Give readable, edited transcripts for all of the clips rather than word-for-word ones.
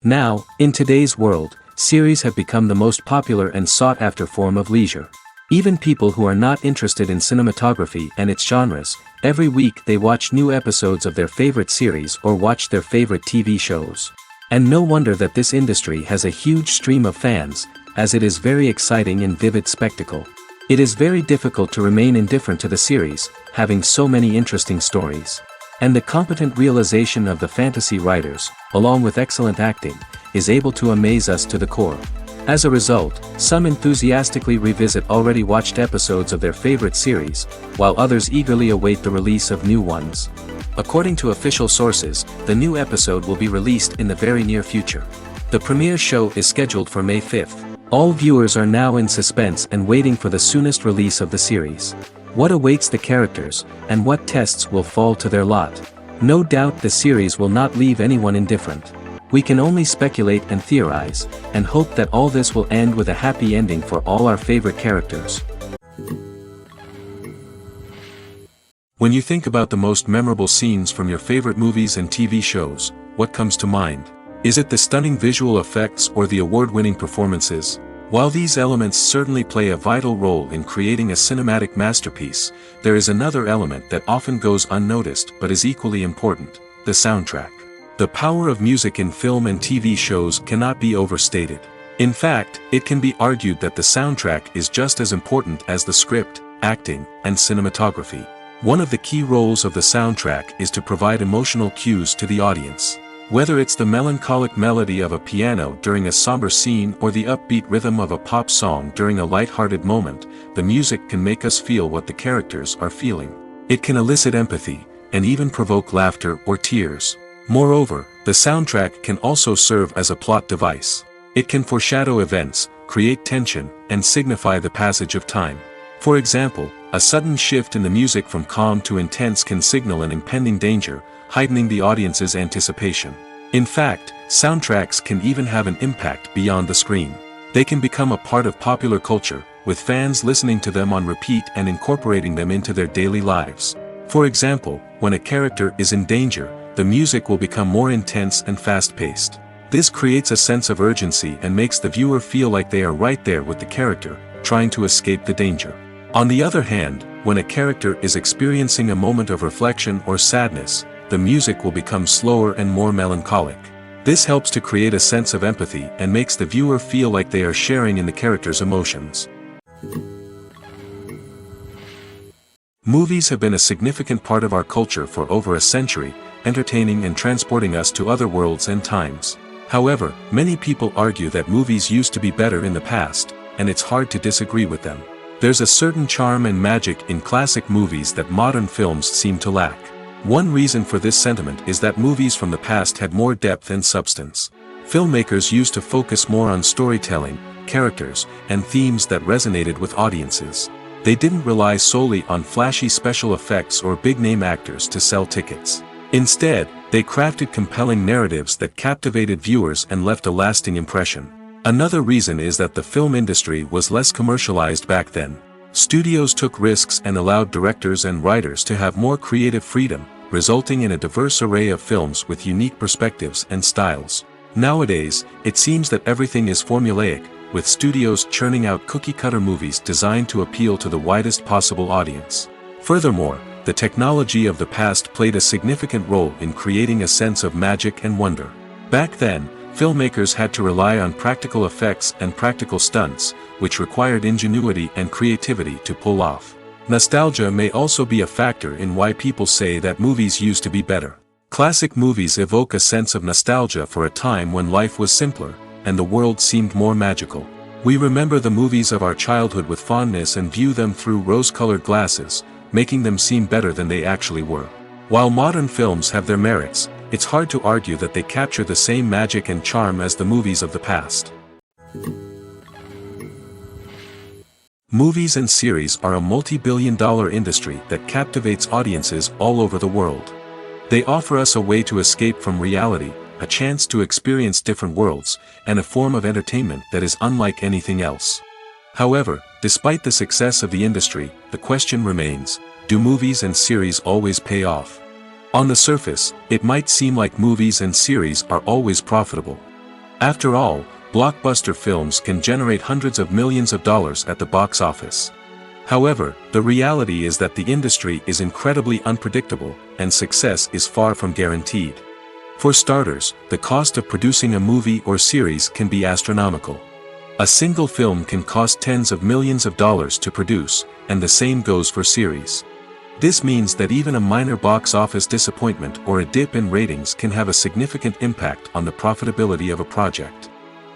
Now, in today's world, series have become the most popular and sought-after form of leisure. Even people who are not interested in cinematography and its genres, every week they watch new episodes of their favorite series or watch their favorite TV shows. And no wonder that this industry has a huge stream of fans, as it is very exciting and vivid spectacle. It is very difficult to remain indifferent to the series, having so many interesting stories. And the competent realization of the fantasy writers, along with excellent acting, is able to amaze us to the core. As a result, some enthusiastically revisit already watched episodes of their favorite series, while others eagerly await the release of new ones. According to official sources, the new episode will be released in the very near future. The premiere show is scheduled for May 5th. All viewers are now in suspense and waiting for the soonest release of the series. What awaits the characters, and what tests will fall to their lot? No doubt the series will not leave anyone indifferent. We can only speculate and theorize, and hope that all this will end with a happy ending for all our favorite characters. When you think about the most memorable scenes from your favorite movies and TV shows, what comes to mind? Is it the stunning visual effects or the award-winning performances? While these elements certainly play a vital role in creating a cinematic masterpiece, there is another element that often goes unnoticed but is equally important: the soundtrack. The power of music in film and TV shows cannot be overstated. In fact, it can be argued that the soundtrack is just as important as the script, acting, and cinematography. One of the key roles of the soundtrack is to provide emotional cues to the audience. Whether it's the melancholic melody of a piano during a somber scene or the upbeat rhythm of a pop song during a light-hearted moment, the music can make us feel what the characters are feeling. It can elicit empathy, and even provoke laughter or tears. Moreover, the soundtrack can also serve as a plot device. It can foreshadow events, create tension, and signify the passage of time. For example, a sudden shift in the music from calm to intense can signal an impending danger, heightening the audience's anticipation. In fact, soundtracks can even have an impact beyond the screen. They can become a part of popular culture, with fans listening to them on repeat and incorporating them into their daily lives. For example, when a character is in danger, the music will become more intense and fast-paced. This creates a sense of urgency and makes the viewer feel like they are right there with the character, trying to escape the danger. On the other hand, when a character is experiencing a moment of reflection or sadness, the music will become slower and more melancholic. This helps to create a sense of empathy and makes the viewer feel like they are sharing in the character's emotions. Movies have been a significant part of our culture for over a century, entertaining and transporting us to other worlds and times. However, many people argue that movies used to be better in the past, and it's hard to disagree with them. There's a certain charm and magic in classic movies that modern films seem to lack. One reason for this sentiment is that movies from the past had more depth and substance. Filmmakers used to focus more on storytelling, characters, and themes that resonated with audiences. They didn't rely solely on flashy special effects or big-name actors to sell tickets. Instead, they crafted compelling narratives that captivated viewers and left a lasting impression. Another reason is that the film industry was less commercialized back then. Studios took risks and allowed directors and writers to have more creative freedom, resulting in a diverse array of films with unique perspectives and styles. Nowadays, it seems that everything is formulaic, with studios churning out cookie-cutter movies designed to appeal to the widest possible audience. Furthermore, the technology of the past played a significant role in creating a sense of magic and wonder. Back then, filmmakers had to rely on practical effects and practical stunts, which required ingenuity and creativity to pull off. Nostalgia may also be a factor in why people say that movies used to be better. Classic movies evoke a sense of nostalgia for a time when life was simpler, and the world seemed more magical. We remember the movies of our childhood with fondness and view them through rose-colored glasses, making them seem better than they actually were. While modern films have their merits, it's hard to argue that they capture the same magic and charm as the movies of the past. Movies and series are a multi-billion-dollar industry that captivates audiences all over the world. They offer us a way to escape from reality, a chance to experience different worlds, and a form of entertainment that is unlike anything else. However, despite the success of the industry, the question remains: do movies and series always pay off? On the surface, it might seem like movies and series are always profitable. After all, blockbuster films can generate hundreds of millions of dollars at the box office. However, the reality is that the industry is incredibly unpredictable, and success is far from guaranteed. For starters, the cost of producing a movie or series can be astronomical. A single film can cost tens of millions of dollars to produce, and the same goes for series. This means that even a minor box office disappointment or a dip in ratings can have a significant impact on the profitability of a project.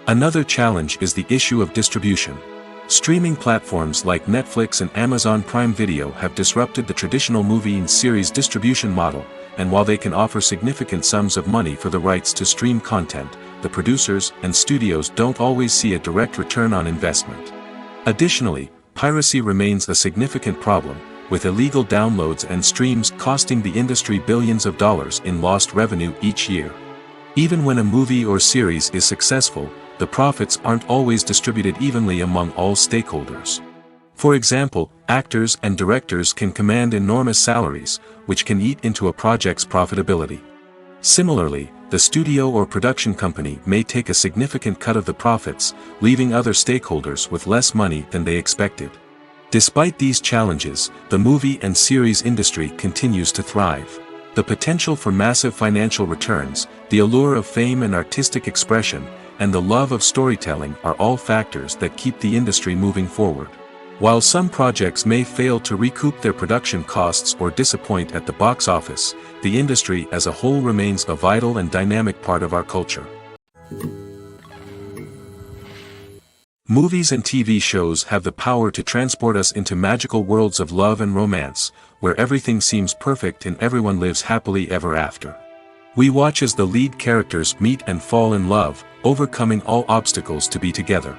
Another challenge is the issue of distribution. Streaming platforms like Netflix and Amazon Prime Video have disrupted the traditional movie and series distribution model, and while they can offer significant sums of money for the rights to stream content, the producers and studios don't always see a direct return on investment. Additionally, piracy remains a significant problem, with illegal downloads and streams costing the industry billions of dollars in lost revenue each year. Even when a movie or series is successful, the profits aren't always distributed evenly among all stakeholders. For example, actors and directors can command enormous salaries, which can eat into a project's profitability. Similarly, the studio or production company may take a significant cut of the profits, leaving other stakeholders with less money than they expected. Despite these challenges, the movie and series industry continues to thrive. The potential for massive financial returns, the allure of fame and artistic expression, and the love of storytelling are all factors that keep the industry moving forward. While some projects may fail to recoup their production costs or disappoint at the box office, the industry as a whole remains a vital and dynamic part of our culture. Movies and TV shows have the power to transport us into magical worlds of love and romance, where everything seems perfect and everyone lives happily ever after. We watch as the lead characters meet and fall in love, overcoming all obstacles to be together.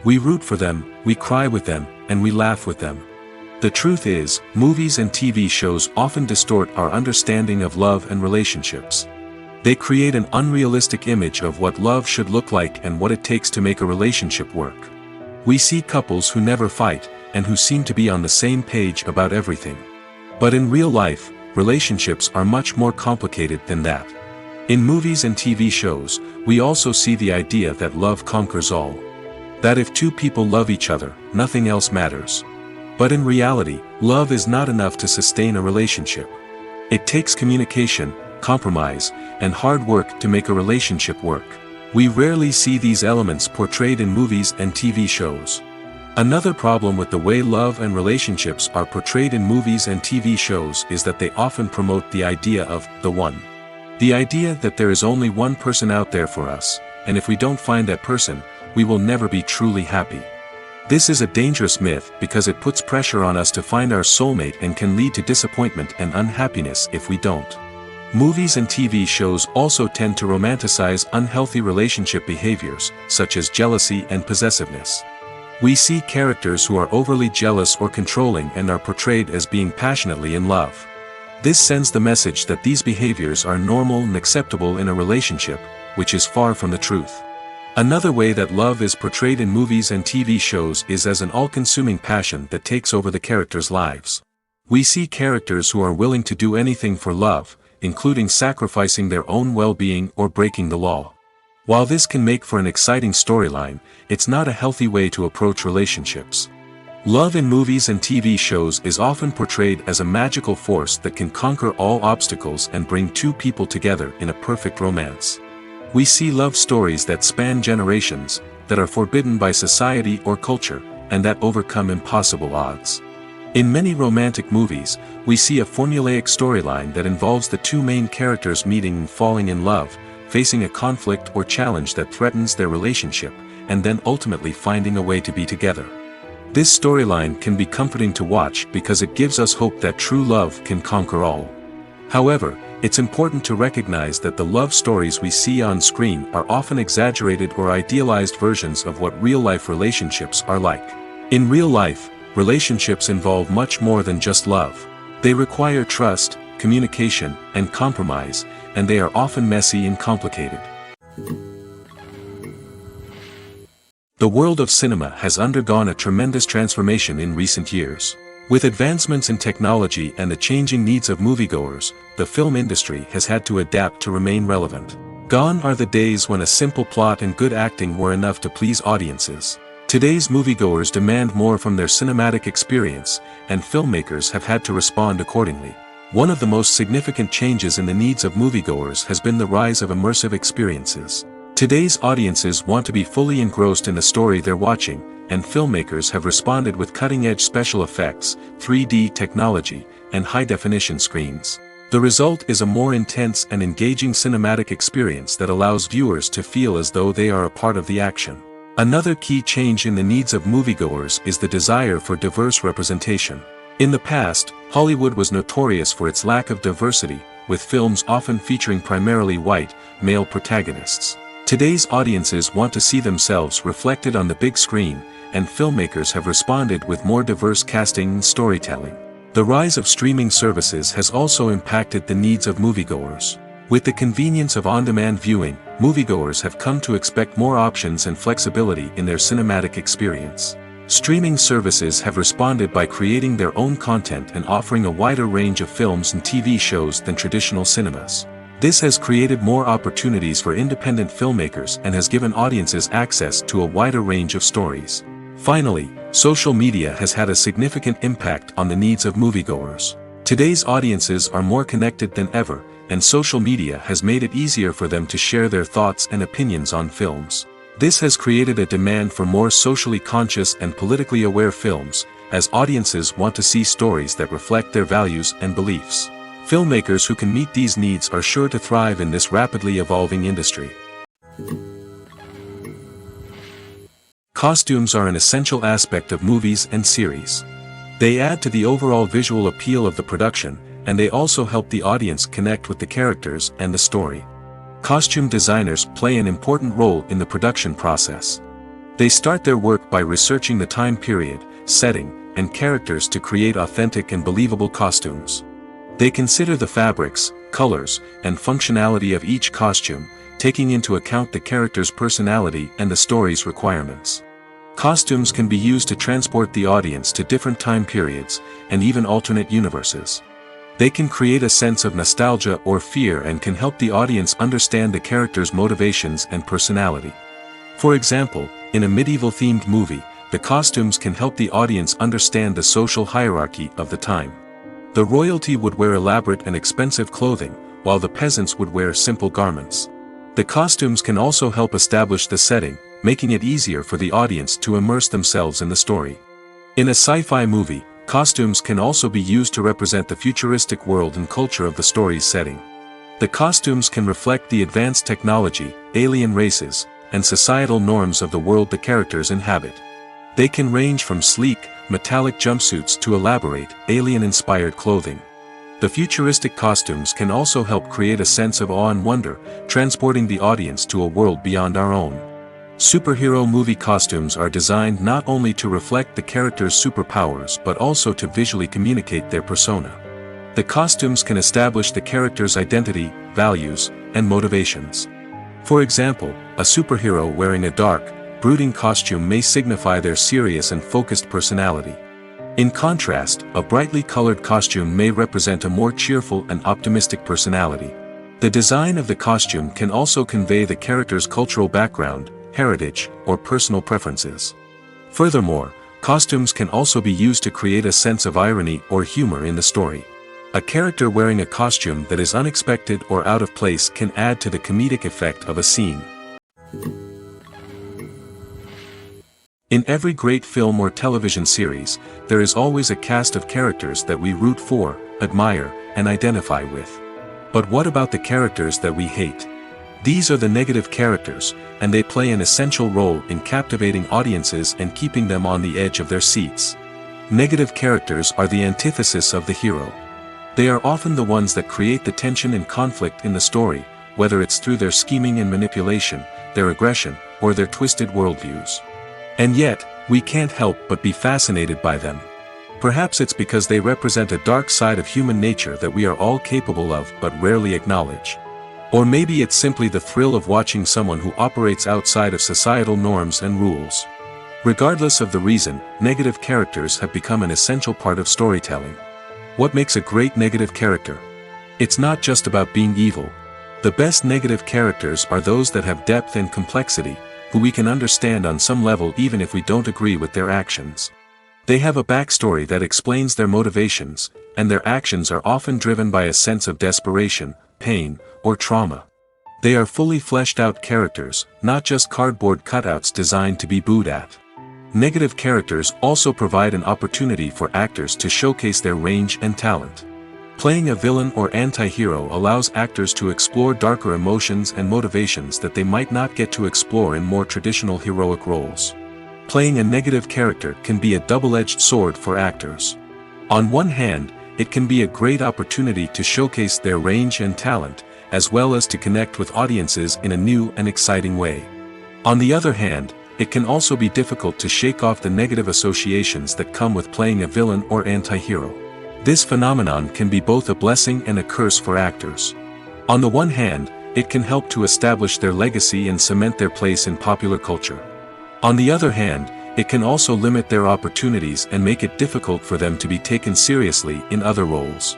We root for them, we cry with them, and we laugh with them. The truth is, movies and TV shows often distort our understanding of love and relationships. They create an unrealistic image of what love should look like and what it takes to make a relationship work. We see couples who never fight, and who seem to be on the same page about everything. But in real life, relationships are much more complicated than that. In movies and TV shows, we also see the idea that love conquers all. That if two people love each other, nothing else matters. But in reality, love is not enough to sustain a relationship. It takes communication, compromise, and hard work to make a relationship work. We rarely see these elements portrayed in movies and TV shows. Another problem with the way love and relationships are portrayed in movies and TV shows is that they often promote the idea of the one. The idea that there is only one person out there for us, and if we don't find that person, we will never be truly happy. This is a dangerous myth because it puts pressure on us to find our soulmate and can lead to disappointment and unhappiness if we don't. Movies and TV shows also tend to romanticize unhealthy relationship behaviors, such as jealousy and possessiveness. We see characters who are overly jealous or controlling and are portrayed as being passionately in love. This sends the message that these behaviors are normal and acceptable in a relationship, which is far from the truth. Another way that love is portrayed in movies and TV shows is as an all-consuming passion that takes over the characters' lives. We see characters who are willing to do anything for love, including sacrificing their own well-being or breaking the law. While this can make for an exciting storyline, it's not a healthy way to approach relationships. Love in movies and TV shows is often portrayed as a magical force that can conquer all obstacles and bring two people together in a perfect romance. We see love stories that span generations, that are forbidden by society or culture, and that overcome impossible odds. In many romantic movies, we see a formulaic storyline that involves the two main characters meeting and falling in love, facing a conflict or challenge that threatens their relationship, and then ultimately finding a way to be together. This storyline can be comforting to watch because it gives us hope that true love can conquer all. However, it's important to recognize that the love stories we see on screen are often exaggerated or idealized versions of what real-life relationships are like. In real life, relationships involve much more than just love. They require trust, communication, and compromise, and they are often messy and complicated. The world of cinema has undergone a tremendous transformation in recent years. With advancements in technology and the changing needs of moviegoers, the film industry has had to adapt to remain relevant. Gone are the days when a simple plot and good acting were enough to please audiences. Today's moviegoers demand more from their cinematic experience, and filmmakers have had to respond accordingly. One of the most significant changes in the needs of moviegoers has been the rise of immersive experiences. Today's audiences want to be fully engrossed in the story they're watching, and filmmakers have responded with cutting-edge special effects, 3D technology, and high-definition screens. The result is a more intense and engaging cinematic experience that allows viewers to feel as though they are a part of the action. Another key change in the needs of moviegoers is the desire for diverse representation. In the past, Hollywood was notorious for its lack of diversity, with films often featuring primarily white, male protagonists. Today's audiences want to see themselves reflected on the big screen, and filmmakers have responded with more diverse casting and storytelling. The rise of streaming services has also impacted the needs of moviegoers. With the convenience of on-demand viewing, moviegoers have come to expect more options and flexibility in their cinematic experience. Streaming services have responded by creating their own content and offering a wider range of films and TV shows than traditional cinemas. This has created more opportunities for independent filmmakers and has given audiences access to a wider range of stories. Finally, social media has had a significant impact on the needs of moviegoers. Today's audiences are more connected than ever, and social media has made it easier for them to share their thoughts and opinions on films. This has created a demand for more socially conscious and politically aware films, as audiences want to see stories that reflect their values and beliefs. Filmmakers who can meet these needs are sure to thrive in this rapidly evolving industry. Costumes are an essential aspect of movies and series. They add to the overall visual appeal of the production, and they also help the audience connect with the characters and the story. Costume designers play an important role in the production process. They start their work by researching the time period, setting, and characters to create authentic and believable costumes. They consider the fabrics, colors, and functionality of each costume, taking into account the character's personality and the story's requirements. Costumes can be used to transport the audience to different time periods, and even alternate universes. They can create a sense of nostalgia or fear and can help the audience understand the character's motivations and personality. For example, in a medieval-themed movie, the costumes can help the audience understand the social hierarchy of the time. The royalty would wear elaborate and expensive clothing, while the peasants would wear simple garments. The costumes can also help establish the setting, making it easier for the audience to immerse themselves in the story. In a sci-fi movie, costumes can also be used to represent the futuristic world and culture of the story's setting. The costumes can reflect the advanced technology, alien races, and societal norms of the world the characters inhabit. They can range from sleek, metallic jumpsuits to elaborate, alien-inspired clothing. The futuristic costumes can also help create a sense of awe and wonder, transporting the audience to a world beyond our own. Superhero movie costumes are designed not only to reflect the character's superpowers but also to visually communicate their persona. The costumes can establish the character's identity, values, and motivations. For example, a superhero wearing a dark, brooding costume may signify their serious and focused personality. In contrast, a brightly colored costume may represent a more cheerful and optimistic personality. The design of the costume can also convey the character's cultural background, heritage, or personal preferences. Furthermore, costumes can also be used to create a sense of irony or humor in the story. A character wearing a costume that is unexpected or out of place can add to the comedic effect of a scene. In every great film or television series, there is always a cast of characters that we root for, admire, and identify with. But what about the characters that we hate? These are the negative characters, and they play an essential role in captivating audiences and keeping them on the edge of their seats. Negative characters are the antithesis of the hero. They are often the ones that create the tension and conflict in the story, whether it's through their scheming and manipulation, their aggression, or their twisted worldviews. And yet, we can't help but be fascinated by them. Perhaps it's because they represent a dark side of human nature that we are all capable of but rarely acknowledge. Or maybe it's simply the thrill of watching someone who operates outside of societal norms and rules. Regardless of the reason, negative characters have become an essential part of storytelling. What makes a great negative character? It's not just about being evil. The The best negative characters are those that have depth and complexity, who we can understand on some level even if we don't agree with their actions. They have a backstory that explains their motivations, and their actions are often driven by a sense of desperation, pain, or trauma. They are fully fleshed out characters, not just cardboard cutouts designed to be booed at. Negative characters also provide an opportunity for actors to showcase their range and talent. Playing a villain or anti-hero allows actors to explore darker emotions and motivations that they might not get to explore in more traditional heroic roles. Playing a negative character can be a double-edged sword for actors. On one hand, it can be a great opportunity to showcase their range and talent, as well as to connect with audiences in a new and exciting way. On the other hand, it can also be difficult to shake off the negative associations that come with playing a villain or anti-hero. This phenomenon can be both a blessing and a curse for actors. On the one hand, it can help to establish their legacy and cement their place in popular culture. On the other hand, it can also limit their opportunities and make it difficult for them to be taken seriously in other roles.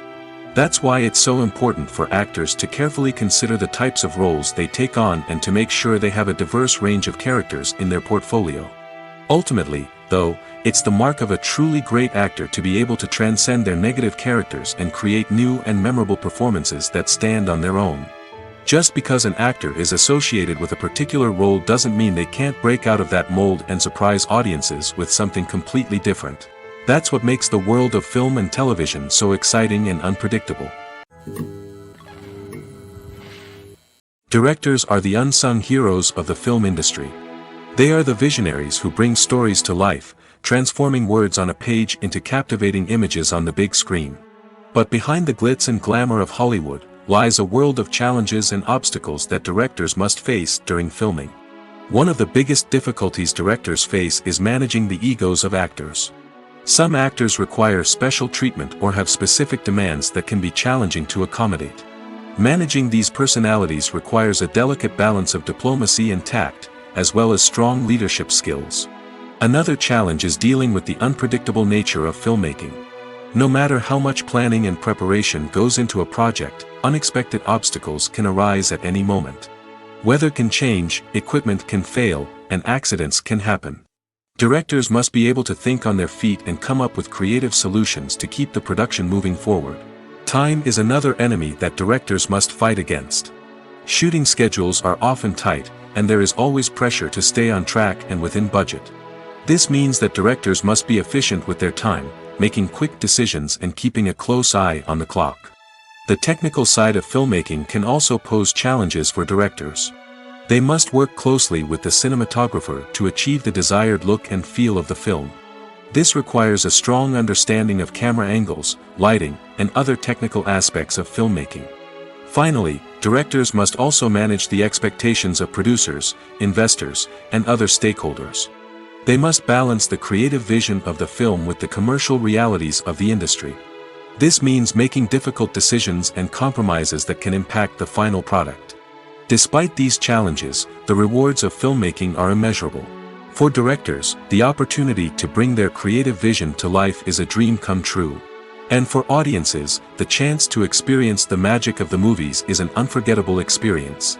That's why it's so important for actors to carefully consider the types of roles they take on and to make sure they have a diverse range of characters in their portfolio. Ultimately, though, it's the mark of a truly great actor to be able to transcend their negative characters and create new and memorable performances that stand on their own. Just because an actor is associated with a particular role doesn't mean they can't break out of that mold and surprise audiences with something completely different. That's what makes the world of film and television so exciting and unpredictable. Directors are the unsung heroes of the film industry. They are the visionaries who bring stories to life, transforming words on a page into captivating images on the big screen. But behind the glitz and glamour of Hollywood lies a world of challenges and obstacles that directors must face during filming. One of the biggest difficulties directors face is managing the egos of actors. Some actors require special treatment or have specific demands that can be challenging to accommodate. Managing these personalities requires a delicate balance of diplomacy and tact, as well as strong leadership skills. Another challenge is dealing with the unpredictable nature of filmmaking. No matter how much planning and preparation goes into a project, unexpected obstacles can arise at any moment. Weather can change, equipment can fail, and accidents can happen. Directors must be able to think on their feet and come up with creative solutions to keep the production moving forward. Time is another enemy that directors must fight against. Shooting schedules are often tight, and there is always pressure to stay on track and within budget. This means that directors must be efficient with their time, making quick decisions and keeping a close eye on the clock. The technical side of filmmaking can also pose challenges for directors. They must work closely with the cinematographer to achieve the desired look and feel of the film. This requires a strong understanding of camera angles, lighting, and other technical aspects of filmmaking. Finally, directors must also manage the expectations of producers, investors, and other stakeholders. They must balance the creative vision of the film with the commercial realities of the industry. This means making difficult decisions and compromises that can impact the final product. Despite these challenges, the rewards of filmmaking are immeasurable. For directors, the opportunity to bring their creative vision to life is a dream come true. And for audiences, the chance to experience the magic of the movies is an unforgettable experience.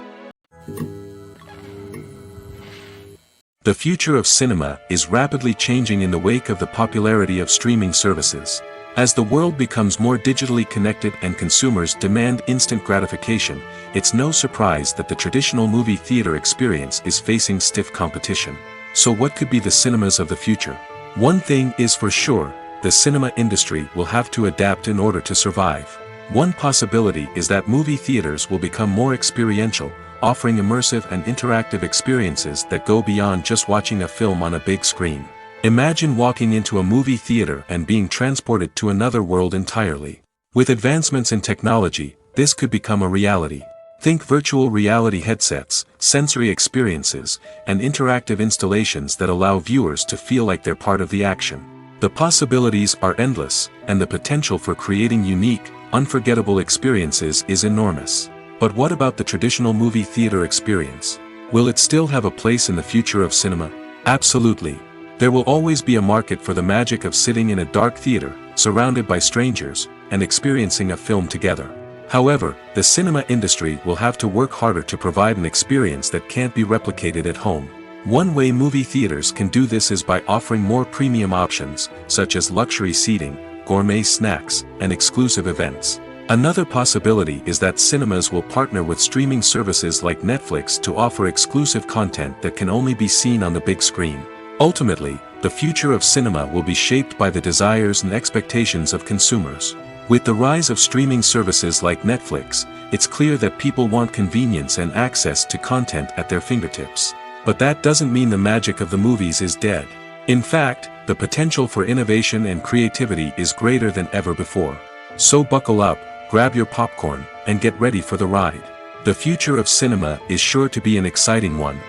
The future of cinema is rapidly changing in the wake of the popularity of streaming services. As the world becomes more digitally connected and consumers demand instant gratification, it's no surprise that the traditional movie theater experience is facing stiff competition. So what could be the cinemas of the future? One thing is for sure, the cinema industry will have to adapt in order to survive. One possibility is that movie theaters will become more experiential, offering immersive and interactive experiences that go beyond just watching a film on a big screen. Imagine walking into a movie theater and being transported to another world entirely. With advancements in technology, this could become a reality. Think virtual reality headsets, sensory experiences, and interactive installations that allow viewers to feel like they're part of the action. The possibilities are endless, and the potential for creating unique, unforgettable experiences is enormous. But what about the traditional movie theater experience? Will it still have a place in the future of cinema? Absolutely. There will always be a market for the magic of sitting in a dark theater, surrounded by strangers, and experiencing a film together. However, the cinema industry will have to work harder to provide an experience that can't be replicated at home. One way movie theaters can do this is by offering more premium options, such as luxury seating, gourmet snacks, and exclusive events. Another possibility is that cinemas will partner with streaming services like Netflix to offer exclusive content that can only be seen on the big screen. Ultimately, the future of cinema will be shaped by the desires and expectations of consumers. With the rise of streaming services like Netflix, it's clear that people want convenience and access to content at their fingertips. But that doesn't mean the magic of the movies is dead. In fact, the potential for innovation and creativity is greater than ever before. So buckle up, grab your popcorn, and get ready for the ride. The future of cinema is sure to be an exciting one.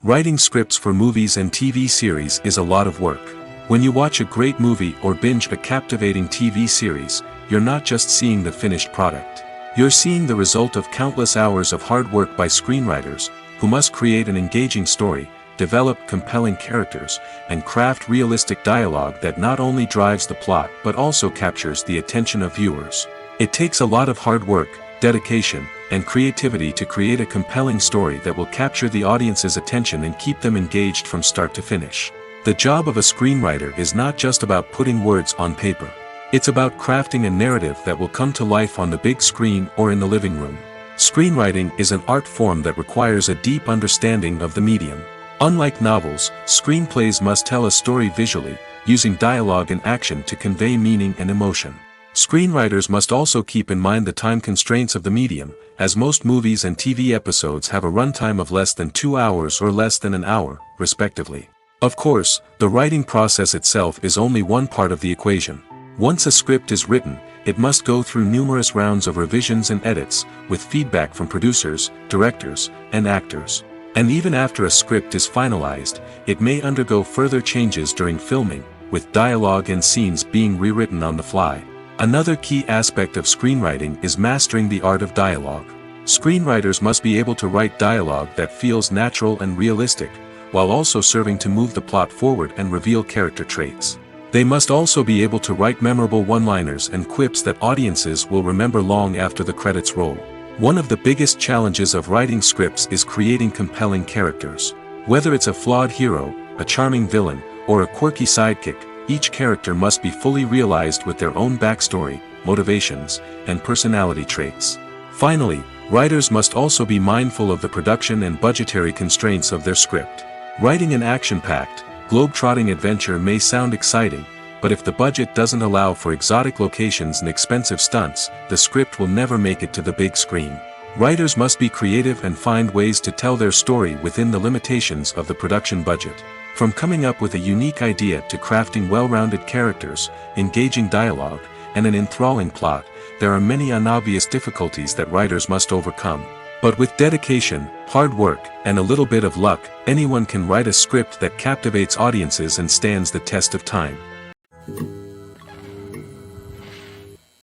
Writing scripts for movies and TV series is a lot of work. When you watch a great movie or binge a captivating TV series, you're not just seeing the finished product. You're seeing the result of countless hours of hard work by screenwriters, who must create an engaging story, develop compelling characters, and craft realistic dialogue that not only drives the plot but also captures the attention of viewers. It takes a lot of hard work, dedication, and creativity to create a compelling story that will capture the audience's attention and keep them engaged from start to finish. The job of a screenwriter is not just about putting words on paper. It's about crafting a narrative that will come to life on the big screen or in the living room. Screenwriting is an art form that requires a deep understanding of the medium. Unlike novels, screenplays must tell a story visually, using dialogue and action to convey meaning and emotion. Screenwriters must also keep in mind the time constraints of the medium, as most movies and TV episodes have a runtime of less than 2 hours or less than an hour, respectively. Of course, the writing process itself is only one part of the equation. Once a script is written, it must go through numerous rounds of revisions and edits, with feedback from producers, directors, and actors. And even after a script is finalized, it may undergo further changes during filming, with dialogue and scenes being rewritten on the fly. Another key aspect of screenwriting is mastering the art of dialogue. Screenwriters must be able to write dialogue that feels natural and realistic, while also serving to move the plot forward and reveal character traits. They must also be able to write memorable one-liners and quips that audiences will remember long after the credits roll. One of the biggest challenges of writing scripts is creating compelling characters. Whether it's a flawed hero, a charming villain, or a quirky sidekick, each character must be fully realized with their own backstory, motivations, and personality traits. Finally, writers must also be mindful of the production and budgetary constraints of their script. Writing an action-packed, globe-trotting adventure may sound exciting, but if the budget doesn't allow for exotic locations and expensive stunts, the script will never make it to the big screen. Writers must be creative and find ways to tell their story within the limitations of the production budget. From coming up with a unique idea to crafting well-rounded characters, engaging dialogue, and an enthralling plot, there are many unobvious difficulties that writers must overcome. But with dedication, hard work, and a little bit of luck, anyone can write a script that captivates audiences and stands the test of time.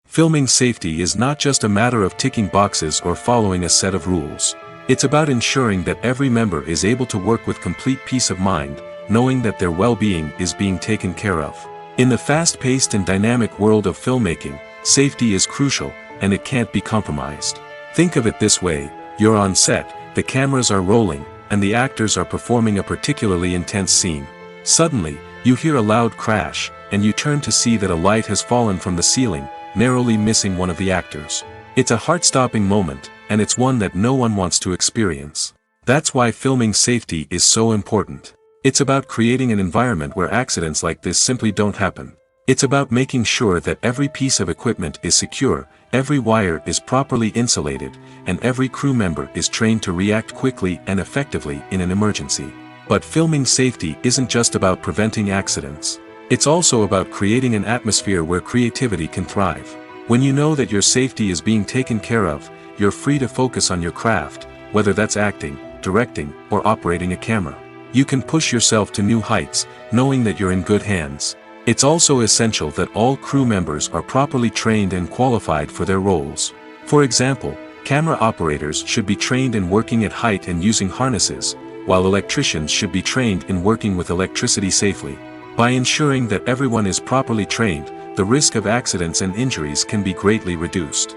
Filming safety is not just a matter of ticking boxes or following a set of rules. It's about ensuring that every member is able to work with complete peace of mind, knowing that their well-being is being taken care of. In the fast-paced and dynamic world of filmmaking, safety is crucial, and it can't be compromised. Think of it this way: you're on set, the cameras are rolling, and the actors are performing a particularly intense scene. Suddenly, you hear a loud crash, and you turn to see that a light has fallen from the ceiling, narrowly missing one of the actors. It's a heart-stopping moment, and it's one that no one wants to experience. That's why filming safety is so important. It's about creating an environment where accidents like this simply don't happen. It's about making sure that every piece of equipment is secure, every wire is properly insulated, and every crew member is trained to react quickly and effectively in an emergency. But filming safety isn't just about preventing accidents. It's also about creating an atmosphere where creativity can thrive. When you know that your safety is being taken care of, you're free to focus on your craft, whether that's acting, directing, or operating a camera. You can push yourself to new heights, knowing that you're in good hands. It's also essential that all crew members are properly trained and qualified for their roles. For example, camera operators should be trained in working at height and using harnesses, while electricians should be trained in working with electricity safely. By ensuring that everyone is properly trained, the risk of accidents and injuries can be greatly reduced.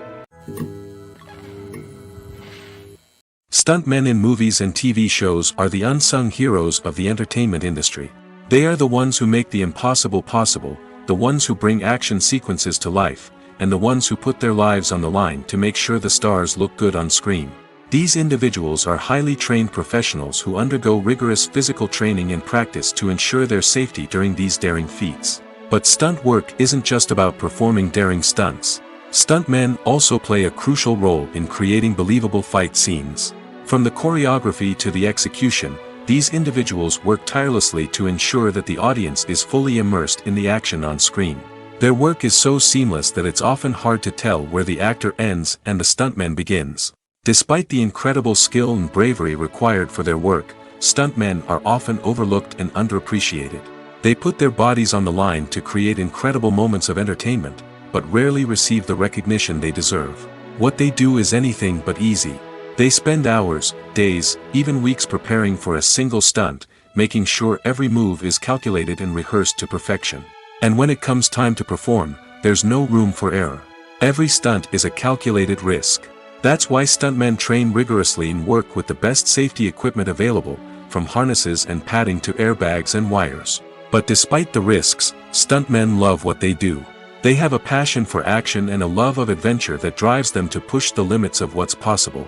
Stuntmen in movies and TV shows are the unsung heroes of the entertainment industry. They are the ones who make the impossible possible, the ones who bring action sequences to life, and the ones who put their lives on the line to make sure the stars look good on screen. These individuals are highly trained professionals who undergo rigorous physical training and practice to ensure their safety during these daring feats. But stunt work isn't just about performing daring stunts. Stuntmen also play a crucial role in creating believable fight scenes. From the choreography to the execution, these individuals work tirelessly to ensure that the audience is fully immersed in the action on screen. Their work is so seamless that it's often hard to tell where the actor ends and the stuntman begins. Despite the incredible skill and bravery required for their work, stuntmen are often overlooked and underappreciated. They put their bodies on the line to create incredible moments of entertainment, but rarely receive the recognition they deserve. What they do is anything but easy. They spend hours, days, even weeks preparing for a single stunt, making sure every move is calculated and rehearsed to perfection. And when it comes time to perform, there's no room for error. Every stunt is a calculated risk. That's why stuntmen train rigorously and work with the best safety equipment available, from harnesses and padding to airbags and wires. But despite the risks, stuntmen love what they do. They have a passion for action and a love of adventure that drives them to push the limits of what's possible.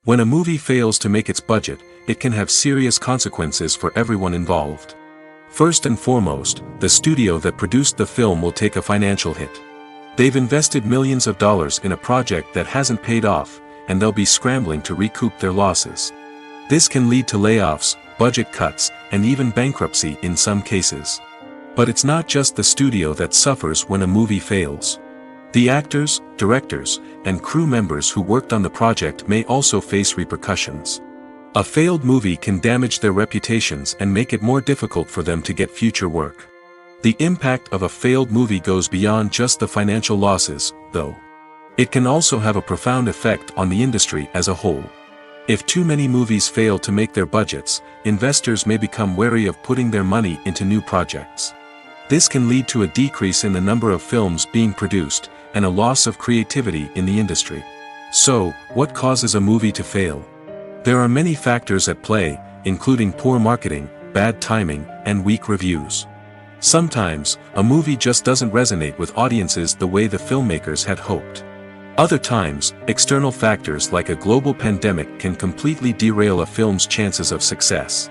When a movie fails to make its budget, it can have serious consequences for everyone involved. First and foremost, the studio that produced the film will take a financial hit. They've invested millions of dollars in a project that hasn't paid off, and they'll be scrambling to recoup their losses. This can lead to layoffs, budget cuts, and even bankruptcy in some cases. But it's not just the studio that suffers when a movie fails. The actors, directors, and crew members who worked on the project may also face repercussions. A failed movie can damage their reputations and make it more difficult for them to get future work. The impact of a failed movie goes beyond just the financial losses, though. It can also have a profound effect on the industry as a whole. If too many movies fail to make their budgets, investors may become wary of putting their money into new projects. This can lead to a decrease in the number of films being produced, and a loss of creativity in the industry. So, what causes a movie to fail? There are many factors at play, including poor marketing, bad timing, and weak reviews. Sometimes, a movie just doesn't resonate with audiences the way the filmmakers had hoped. Other times, external factors like a global pandemic can completely derail a film's chances of success.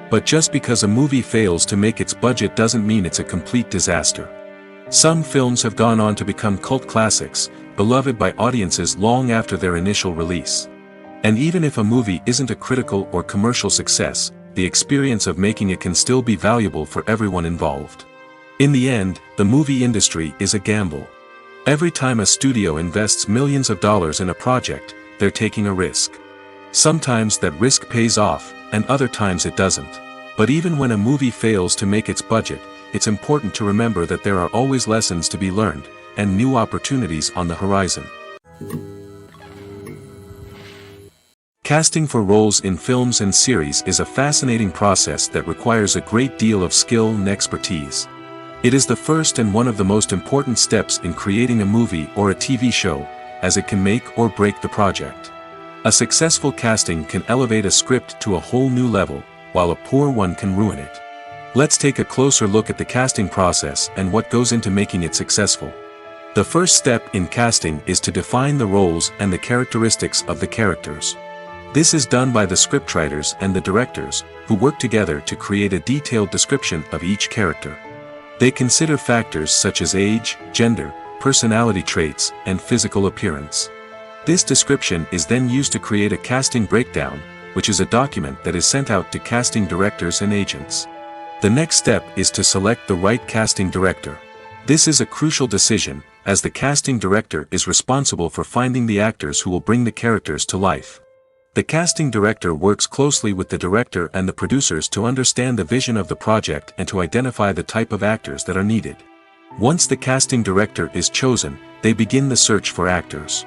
But just because a movie fails to make its budget doesn't mean it's a complete disaster. Some films have gone on to become cult classics, beloved by audiences long after their initial release. And even if a movie isn't a critical or commercial success, the experience of making it can still be valuable for everyone involved. In the end, the movie industry is a gamble. Every time a studio invests millions of dollars in a project, they're taking a risk. Sometimes that risk pays off, and other times it doesn't. But even when a movie fails to make its budget, it's important to remember that there are always lessons to be learned, and new opportunities on the horizon. Casting for roles in films and series is a fascinating process that requires a great deal of skill and expertise. It is the first and one of the most important steps in creating a movie or a TV show, as it can make or break the project. A successful casting can elevate a script to a whole new level, while a poor one can ruin it. Let's take a closer look at the casting process and what goes into making it successful. The first step in casting is to define the roles and the characteristics of the characters. This is done by the scriptwriters and the directors, who work together to create a detailed description of each character. They consider factors such as age, gender, personality traits, and physical appearance. This description is then used to create a casting breakdown, which is a document that is sent out to casting directors and agents. The next step is to select the right casting director. This is a crucial decision, as the casting director is responsible for finding the actors who will bring the characters to life. The casting director works closely with the director and the producers to understand the vision of the project and to identify the type of actors that are needed. Once the casting director is chosen, they begin the search for actors.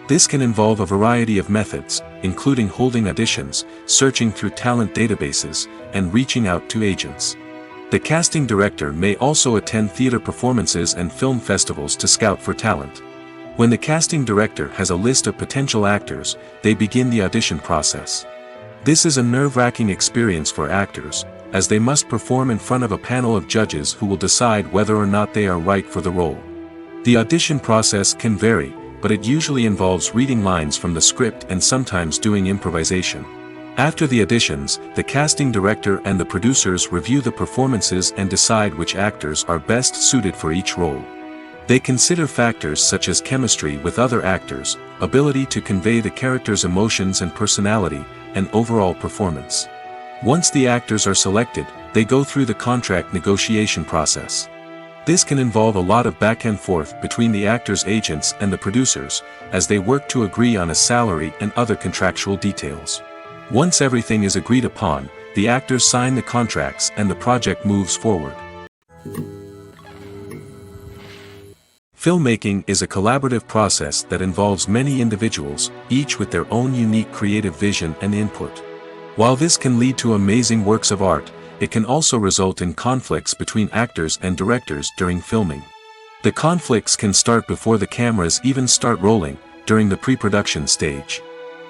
This can involve a variety of methods, including holding auditions, searching through talent databases, and reaching out to agents. The casting director may also attend theater performances and film festivals to scout for talent. When the casting director has a list of potential actors, they begin the audition process. This is a nerve-wracking experience for actors, as they must perform in front of a panel of judges who will decide whether or not they are right for the role. The audition process can vary, but it usually involves reading lines from the script and sometimes doing improvisation. After the auditions, the casting director and the producers review the performances and decide which actors are best suited for each role. They consider factors such as chemistry with other actors, ability to convey the character's emotions and personality, and overall performance. Once the actors are selected, they go through the contract negotiation process. This can involve a lot of back and forth between the actors' agents and the producers, as they work to agree on a salary and other contractual details. Once everything is agreed upon, the actors sign the contracts and the project moves forward. Filmmaking is a collaborative process that involves many individuals, each with their own unique creative vision and input. While this can lead to amazing works of art, it can also result in conflicts between actors and directors during filming. The conflicts can start before the cameras even start rolling, during the pre-production stage.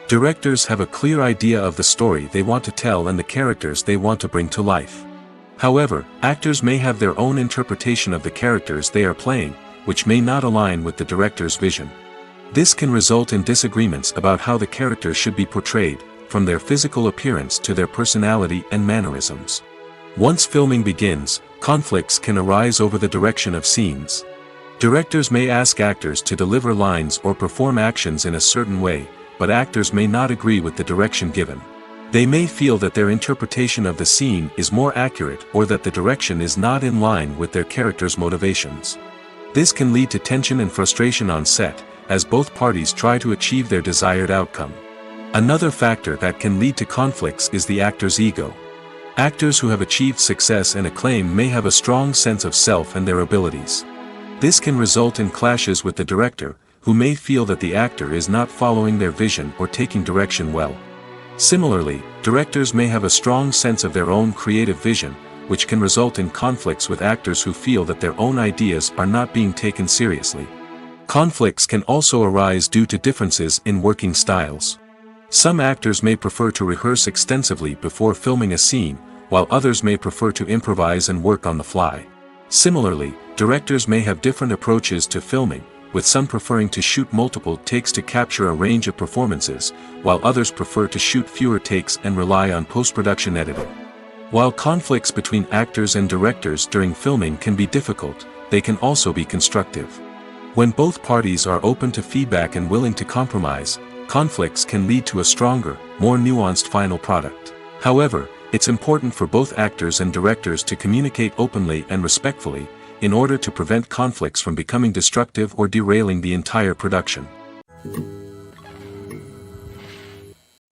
Directors have a clear idea of the story they want to tell and the characters they want to bring to life. However, actors may have their own interpretation of the characters they are playing, which may not align with the director's vision. This can result in disagreements about how the characters should be portrayed, from their physical appearance to their personality and mannerisms. Once filming begins, conflicts can arise over the direction of scenes. Directors may ask actors to deliver lines or perform actions in a certain way, but actors may not agree with the direction given. They may feel that their interpretation of the scene is more accurate or that the direction is not in line with their character's motivations. This can lead to tension and frustration on set, as both parties try to achieve their desired outcome. Another factor that can lead to conflicts is the actor's ego. Actors who have achieved success and acclaim may have a strong sense of self and their abilities. This can result in clashes with the director, who may feel that the actor is not following their vision or taking direction well. Similarly, directors may have a strong sense of their own creative vision, which can result in conflicts with actors who feel that their own ideas are not being taken seriously. Conflicts can also arise due to differences in working styles. Some actors may prefer to rehearse extensively before filming a scene, while others may prefer to improvise and work on the fly. Similarly, directors may have different approaches to filming, with some preferring to shoot multiple takes to capture a range of performances, while others prefer to shoot fewer takes and rely on post-production editing. While conflicts between actors and directors during filming can be difficult, they can also be constructive. When both parties are open to feedback and willing to compromise, conflicts can lead to a stronger, more nuanced final product. However, it's important for both actors and directors to communicate openly and respectfully, in order to prevent conflicts from becoming destructive or derailing the entire production.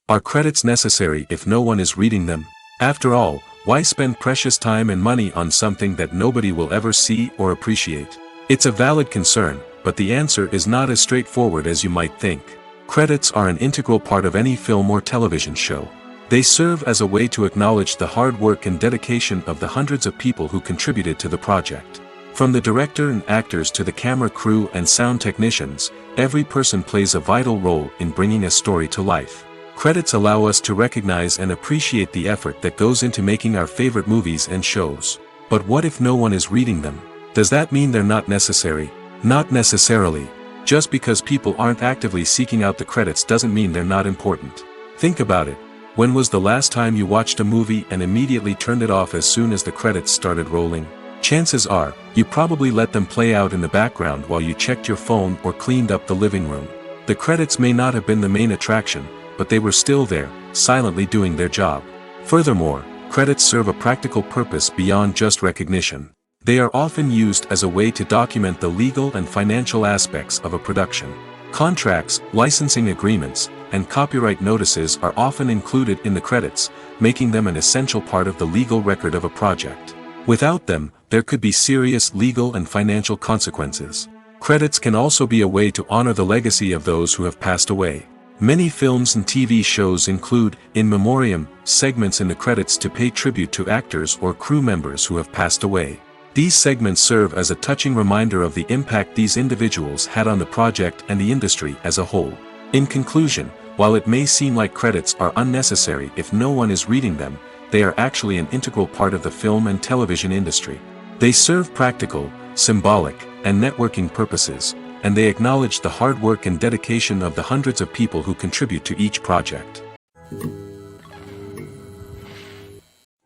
Are credits necessary if no one is reading them? After all, why spend precious time and money on something that nobody will ever see or appreciate? It's a valid concern, but the answer is not as straightforward as you might think. Credits are an integral part of any film or television show. They serve as a way to acknowledge the hard work and dedication of the hundreds of people who contributed to the project. From the director and actors to the camera crew and sound technicians, every person plays a vital role in bringing a story to life. Credits allow us to recognize and appreciate the effort that goes into making our favorite movies and shows. But what if no one is reading them? Does that mean they're not necessary? Not necessarily. Just because people aren't actively seeking out the credits doesn't mean they're not important. Think about it. When was the last time you watched a movie and immediately turned it off as soon as the credits started rolling? Chances are, you probably let them play out in the background while you checked your phone or cleaned up the living room. The credits may not have been the main attraction, but they were still there, silently doing their job. Furthermore, credits serve a practical purpose beyond just recognition. They are often used as a way to document the legal and financial aspects of a production. Contracts, licensing agreements, and copyright notices are often included in the credits, making them an essential part of the legal record of a project. Without them, there could be serious legal and financial consequences. Credits can also be a way to honor the legacy of those who have passed away. Many films and TV shows include in memoriam segments in the credits to pay tribute to actors or crew members who have passed away. These segments serve as a touching reminder of the impact these individuals had on the project and the industry as a whole. In conclusion, while it may seem like credits are unnecessary if no one is reading them, they are actually an integral part of the film and television industry. They serve practical, symbolic, and networking purposes, and they acknowledge the hard work and dedication of the hundreds of people who contribute to each project.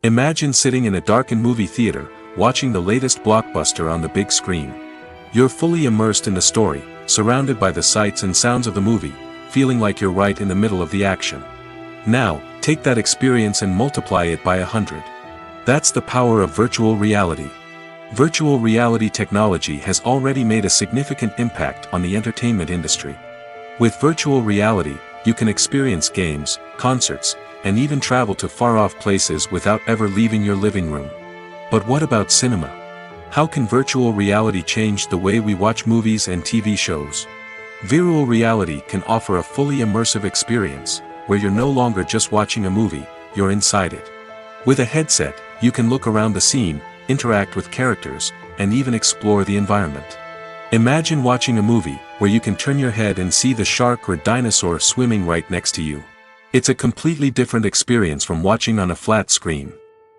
Imagine sitting in a darkened movie theater, watching the latest blockbuster on the big screen. You're fully immersed in the story, surrounded by the sights and sounds of the movie, feeling like you're right in the middle of the action. Now, take that experience and multiply it by 100. That's the power of virtual reality. Virtual reality technology has already made a significant impact on the entertainment industry. With virtual reality, you can experience games, concerts, and even travel to far-off places without ever leaving your living room. But what about cinema? How can virtual reality change the way we watch movies and TV shows? Virtual reality can offer a fully immersive experience, where you're no longer just watching a movie, you're inside it. With a headset, you can look around the scene, interact with characters, and even explore the environment. Imagine watching a movie where you can turn your head and see the shark or dinosaur swimming right next to you. It's a completely different experience from watching on a flat screen.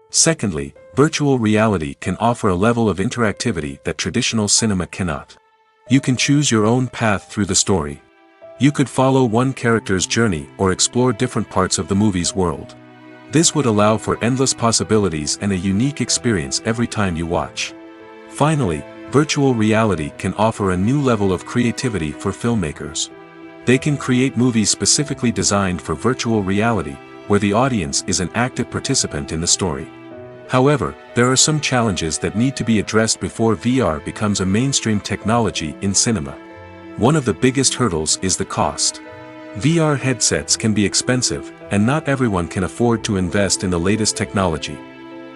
Secondly, virtual reality can offer a level of interactivity that traditional cinema cannot. You can choose your own path through the story. You could follow one character's journey or explore different parts of the movie's world. This would allow for endless possibilities and a unique experience every time you watch. Finally, virtual reality can offer a new level of creativity for filmmakers. They can create movies specifically designed for virtual reality, where the audience is an active participant in the story. However, there are some challenges that need to be addressed before VR becomes a mainstream technology in cinema. One of the biggest hurdles is the cost. VR headsets can be expensive, and not everyone can afford to invest in the latest technology.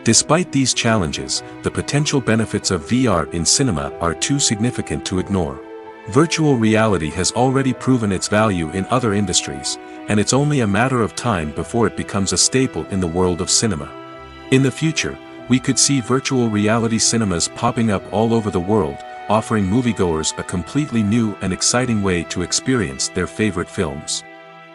Despite these challenges, the potential benefits of VR in cinema are too significant to ignore. Virtual reality has already proven its value in other industries, and it's only a matter of time before it becomes a staple in the world of cinema. In the future, we could see virtual reality cinemas popping up all over the world, offering moviegoers a completely new and exciting way to experience their favorite films.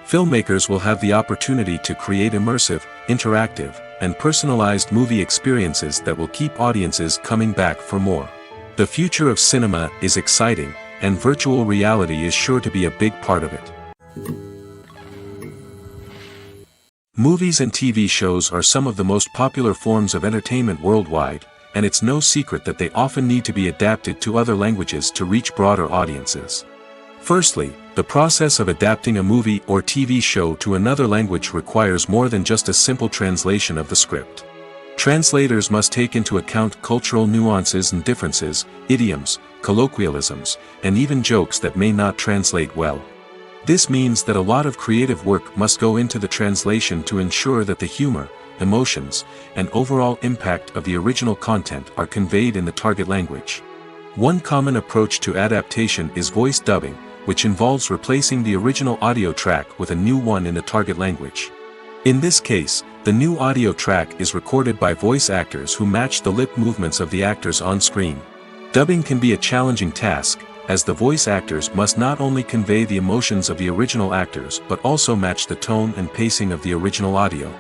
Filmmakers will have the opportunity to create immersive, interactive, and personalized movie experiences that will keep audiences coming back for more. The future of cinema is exciting, and virtual reality is sure to be a big part of it. Movies and TV shows are some of the most popular forms of entertainment worldwide, and it's no secret that they often need to be adapted to other languages to reach broader audiences. Firstly, the process of adapting a movie or TV show to another language requires more than just a simple translation of the script. Translators must take into account cultural nuances and differences, idioms, colloquialisms, and even jokes that may not translate well. This means that a lot of creative work must go into the translation to ensure that the humor, emotions, and overall impact of the original content are conveyed in the target language. One common approach to adaptation is voice dubbing, which involves replacing the original audio track with a new one in the target language. In this case, the new audio track is recorded by voice actors who match the lip movements of the actors on screen. Dubbing can be a challenging task, as the voice actors must not only convey the emotions of the original actors but also match the tone and pacing of the original audio.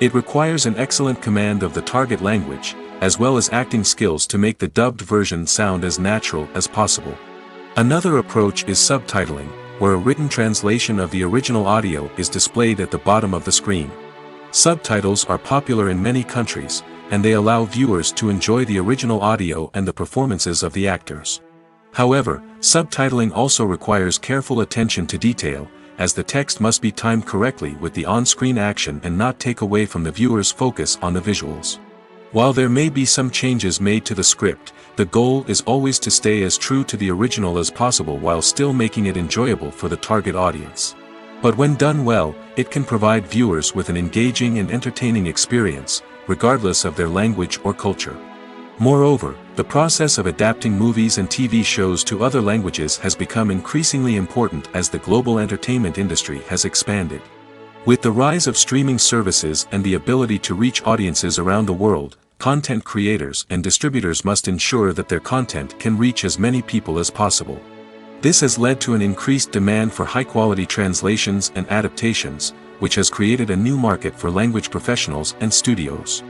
It requires an excellent command of the target language, as well as acting skills to make the dubbed version sound as natural as possible. Another approach is subtitling, where a written translation of the original audio is displayed at the bottom of the screen. Subtitles are popular in many countries, and they allow viewers to enjoy the original audio and the performances of the actors. However, subtitling also requires careful attention to detail, as the text must be timed correctly with the on-screen action and not take away from the viewer's focus on the visuals. While there may be some changes made to the script, the goal is always to stay as true to the original as possible while still making it enjoyable for the target audience. But when done well, it can provide viewers with an engaging and entertaining experience, regardless of their language or culture. Moreover, the process of adapting movies and TV shows to other languages has become increasingly important as the global entertainment industry has expanded. With the rise of streaming services and the ability to reach audiences around the world, content creators and distributors must ensure that their content can reach as many people as possible. This has led to an increased demand for high-quality translations and adaptations, which has created a new market for language professionals and studios.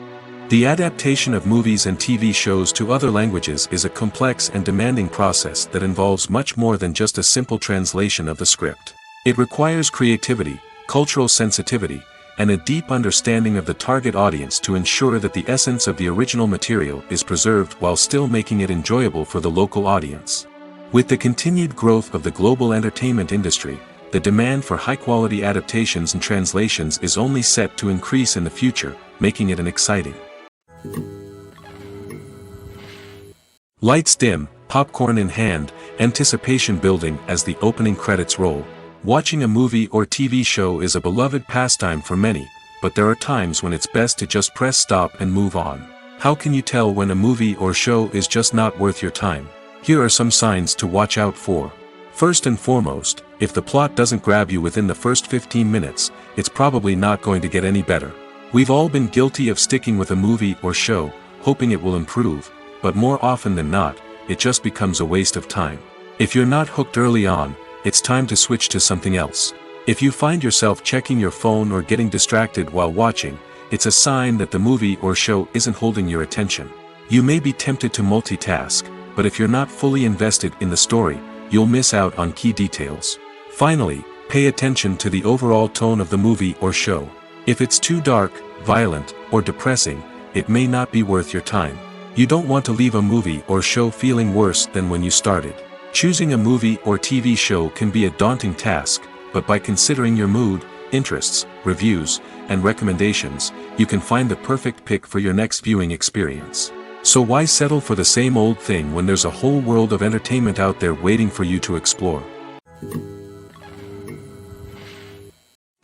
The adaptation of movies and TV shows to other languages is a complex and demanding process that involves much more than just a simple translation of the script. It requires creativity, cultural sensitivity, and a deep understanding of the target audience to ensure that the essence of the original material is preserved while still making it enjoyable for the local audience. With the continued growth of the global entertainment industry, the demand for high-quality adaptations and translations is only set to increase in the future, making it an exciting. Lights dim, popcorn in hand, anticipation building as the opening credits roll. Watching a movie or TV show is a beloved pastime for many, but there are times when it's best to just press stop and move on. How can you tell when a movie or show is just not worth your time? Here are some signs to watch out for. First and foremost, if the plot doesn't grab you within the first 15 minutes, it's probably not going to get any better. We've all been guilty of sticking with a movie or show, hoping it will improve, but more often than not, it just becomes a waste of time. If you're not hooked early on, it's time to switch to something else. If you find yourself checking your phone or getting distracted while watching, it's a sign that the movie or show isn't holding your attention. You may be tempted to multitask, but if you're not fully invested in the story, you'll miss out on key details. Finally, pay attention to the overall tone of the movie or show. If it's too dark, violent, or depressing, it may not be worth your time. You don't want to leave a movie or show feeling worse than when you started. Choosing a movie or TV show can be a daunting task, but by considering your mood, interests, reviews, and recommendations, you can find the perfect pick for your next viewing experience. So why settle for the same old thing when there's a whole world of entertainment out there waiting for you to explore?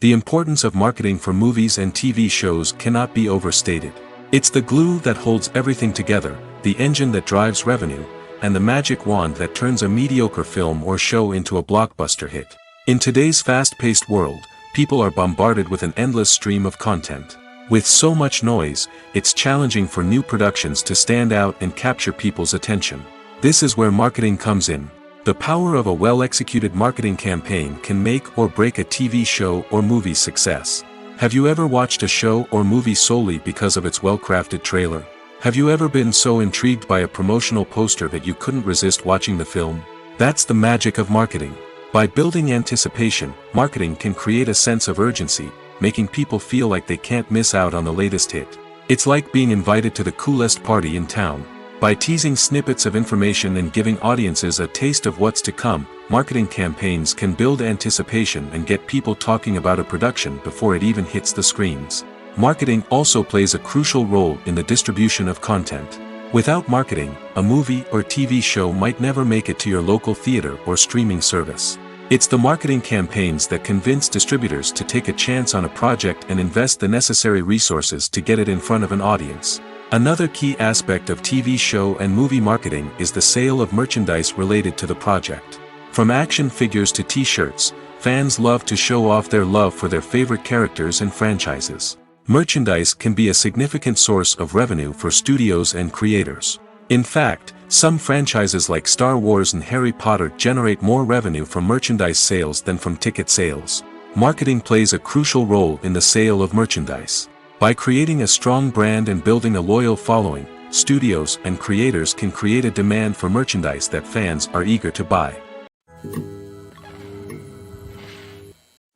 The importance of marketing for movies and TV shows cannot be overstated. It's the glue that holds everything together, the engine that drives revenue, and the magic wand that turns a mediocre film or show into a blockbuster hit. In today's fast-paced world, people are bombarded with an endless stream of content. With so much noise, it's challenging for new productions to stand out and capture people's attention. This is where marketing comes in. The power of a well-executed marketing campaign can make or break a TV show or movie's success. Have you ever watched a show or movie solely because of its well-crafted trailer? Have you ever been so intrigued by a promotional poster that you couldn't resist watching the film? That's the magic of marketing. By building anticipation, marketing can create a sense of urgency, making people feel like they can't miss out on the latest hit. It's like being invited to the coolest party in town. By teasing snippets of information and giving audiences a taste of what's to come, marketing campaigns can build anticipation and get people talking about a production before it even hits the screens. Marketing also plays a crucial role in the distribution of content. Without marketing, a movie or TV show might never make it to your local theater or streaming service. It's the marketing campaigns that convince distributors to take a chance on a project and invest the necessary resources to get it in front of an audience. Another key aspect of TV show and movie marketing is the sale of merchandise related to the project. From action figures to t-shirts, fans love to show off their love for their favorite characters and franchises. Merchandise can be a significant source of revenue for studios and creators. In fact, some franchises like Star Wars and Harry Potter generate more revenue from merchandise sales than from ticket sales. Marketing plays a crucial role in the sale of merchandise. By creating a strong brand and building a loyal following, studios and creators can create a demand for merchandise that fans are eager to buy.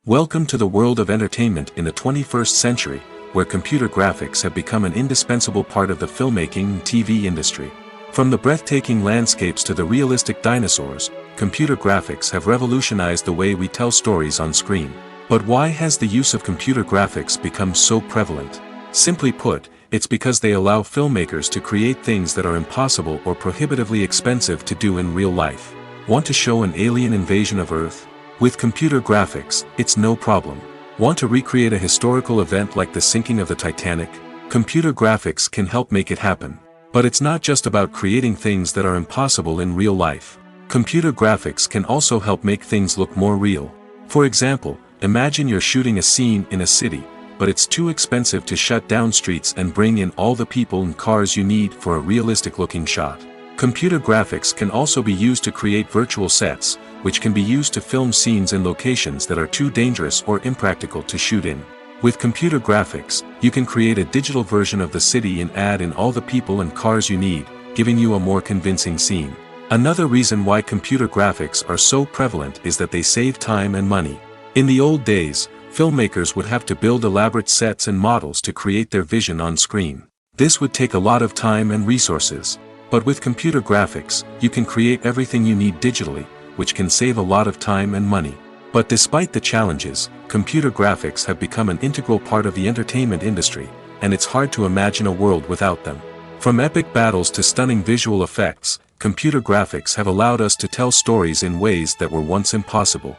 Welcome to the world of entertainment in the 21st century, where computer graphics have become an indispensable part of the filmmaking and TV industry. From the breathtaking landscapes to the realistic dinosaurs, computer graphics have revolutionized the way we tell stories on screen. But why has the use of computer graphics become so prevalent? Simply put, it's because they allow filmmakers to create things that are impossible or prohibitively expensive to do in real life. Want to show an alien invasion of Earth? With computer graphics, it's no problem. Want to recreate a historical event like the sinking of the Titanic? Computer graphics can help make it happen. But it's not just about creating things that are impossible in real life. Computer graphics can also help make things look more real. For example, imagine you're shooting a scene in a city, but it's too expensive to shut down streets and bring in all the people and cars you need for a realistic-looking shot. Computer graphics can also be used to create virtual sets, which can be used to film scenes in locations that are too dangerous or impractical to shoot in. With computer graphics, you can create a digital version of the city and add in all the people and cars you need, giving you a more convincing scene. Another reason why computer graphics are so prevalent is that they save time and money. In the old days, filmmakers would have to build elaborate sets and models to create their vision on screen. This would take a lot of time and resources. But with computer graphics, you can create everything you need digitally, which can save a lot of time and money. But despite the challenges, computer graphics have become an integral part of the entertainment industry, and it's hard to imagine a world without them. From epic battles to stunning visual effects, computer graphics have allowed us to tell stories in ways that were once impossible.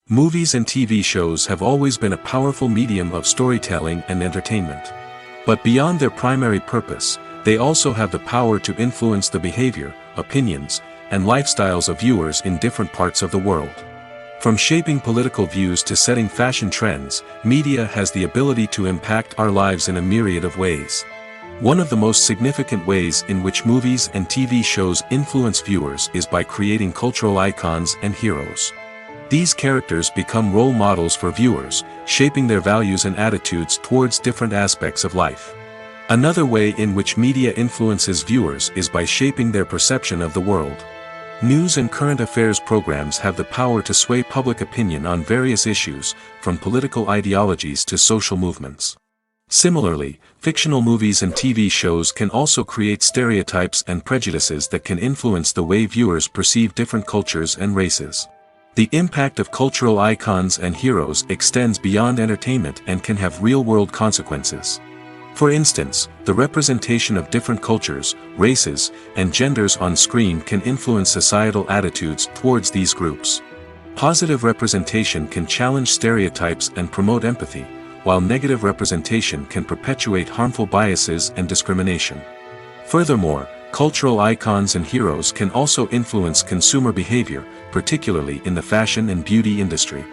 Movies and TV shows have always been a powerful medium of storytelling and entertainment. But beyond their primary purpose, they also have the power to influence the behavior, opinions, and lifestyles of viewers in different parts of the world. From shaping political views to setting fashion trends, media has the ability to impact our lives in a myriad of ways. One of the most significant ways in which movies and TV shows influence viewers is by creating cultural icons and heroes. These characters become role models for viewers, shaping their values and attitudes towards different aspects of life. Another way in which media influences viewers is by shaping their perception of the world. News and current affairs programs have the power to sway public opinion on various issues, from political ideologies to social movements. Similarly, fictional movies and TV shows can also create stereotypes and prejudices that can influence the way viewers perceive different cultures and races. The impact of cultural icons and heroes extends beyond entertainment and can have real-world consequences. For instance, the representation of different cultures, races, and genders on screen can influence societal attitudes towards these groups. Positive representation can challenge stereotypes and promote empathy, while negative representation can perpetuate harmful biases and discrimination. Furthermore, cultural icons and heroes can also influence consumer behavior, particularly in the fashion and beauty industry.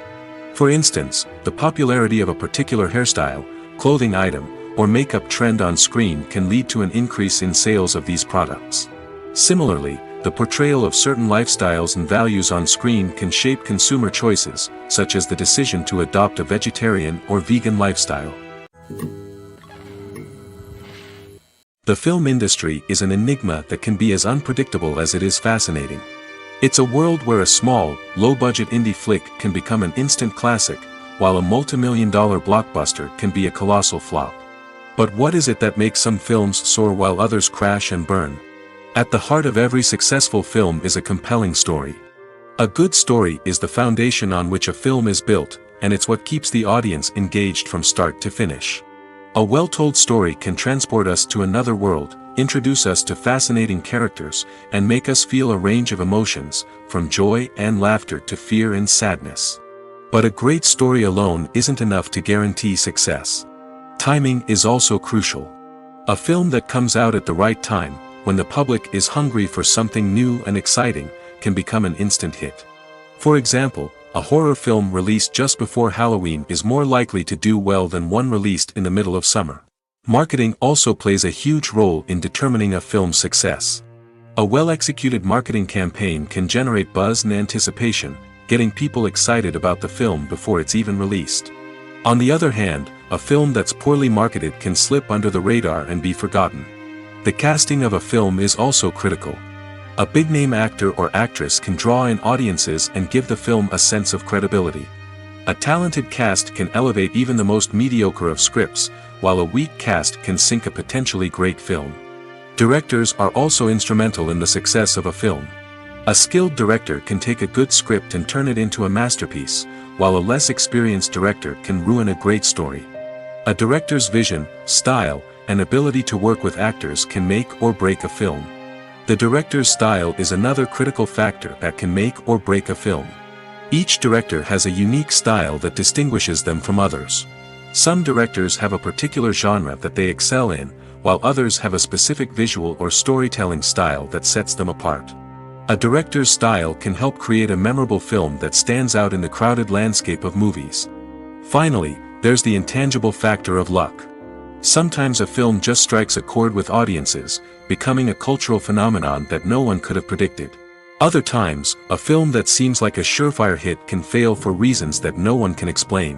For instance, the popularity of a particular hairstyle, clothing item, or makeup trend on screen can lead to an increase in sales of these products. Similarly, the portrayal of certain lifestyles and values on screen can shape consumer choices, such as the decision to adopt a vegetarian or vegan lifestyle. The film industry is an enigma that can be as unpredictable as it is fascinating. It's a world where a small, low-budget indie flick can become an instant classic, while a multi-million-dollar blockbuster can be a colossal flop. But what is it that makes some films soar while others crash and burn? At the heart of every successful film is a compelling story. A good story is the foundation on which a film is built, and it's what keeps the audience engaged from start to finish. A well-told story can transport us to another world, introduce us to fascinating characters, and make us feel a range of emotions, from joy and laughter to fear and sadness. But a great story alone isn't enough to guarantee success. Timing is also crucial. A film that comes out at the right time, when the public is hungry for something new and exciting, can become an instant hit. For example, a horror film released just before Halloween is more likely to do well than one released in the middle of summer. Marketing also plays a huge role in determining a film's success. A well-executed marketing campaign can generate buzz and anticipation, getting people excited about the film before it's even released. On the other hand, a film that's poorly marketed can slip under the radar and be forgotten. The casting of a film is also critical. A big-name actor or actress can draw in audiences and give the film a sense of credibility. A talented cast can elevate even the most mediocre of scripts, while a weak cast can sink a potentially great film. Directors are also instrumental in the success of a film. A skilled director can take a good script and turn it into a masterpiece, while a less experienced director can ruin a great story. A director's vision, style, and ability to work with actors can make or break a film. The director's style is another critical factor that can make or break a film. Each director has a unique style that distinguishes them from others. Some directors have a particular genre that they excel in, while others have a specific visual or storytelling style that sets them apart. A director's style can help create a memorable film that stands out in the crowded landscape of movies. Finally, there's the intangible factor of luck. Sometimes a film just strikes a chord with audiences, becoming a cultural phenomenon that no one could have predicted. Other times, a film that seems like a surefire hit can fail for reasons that no one can explain.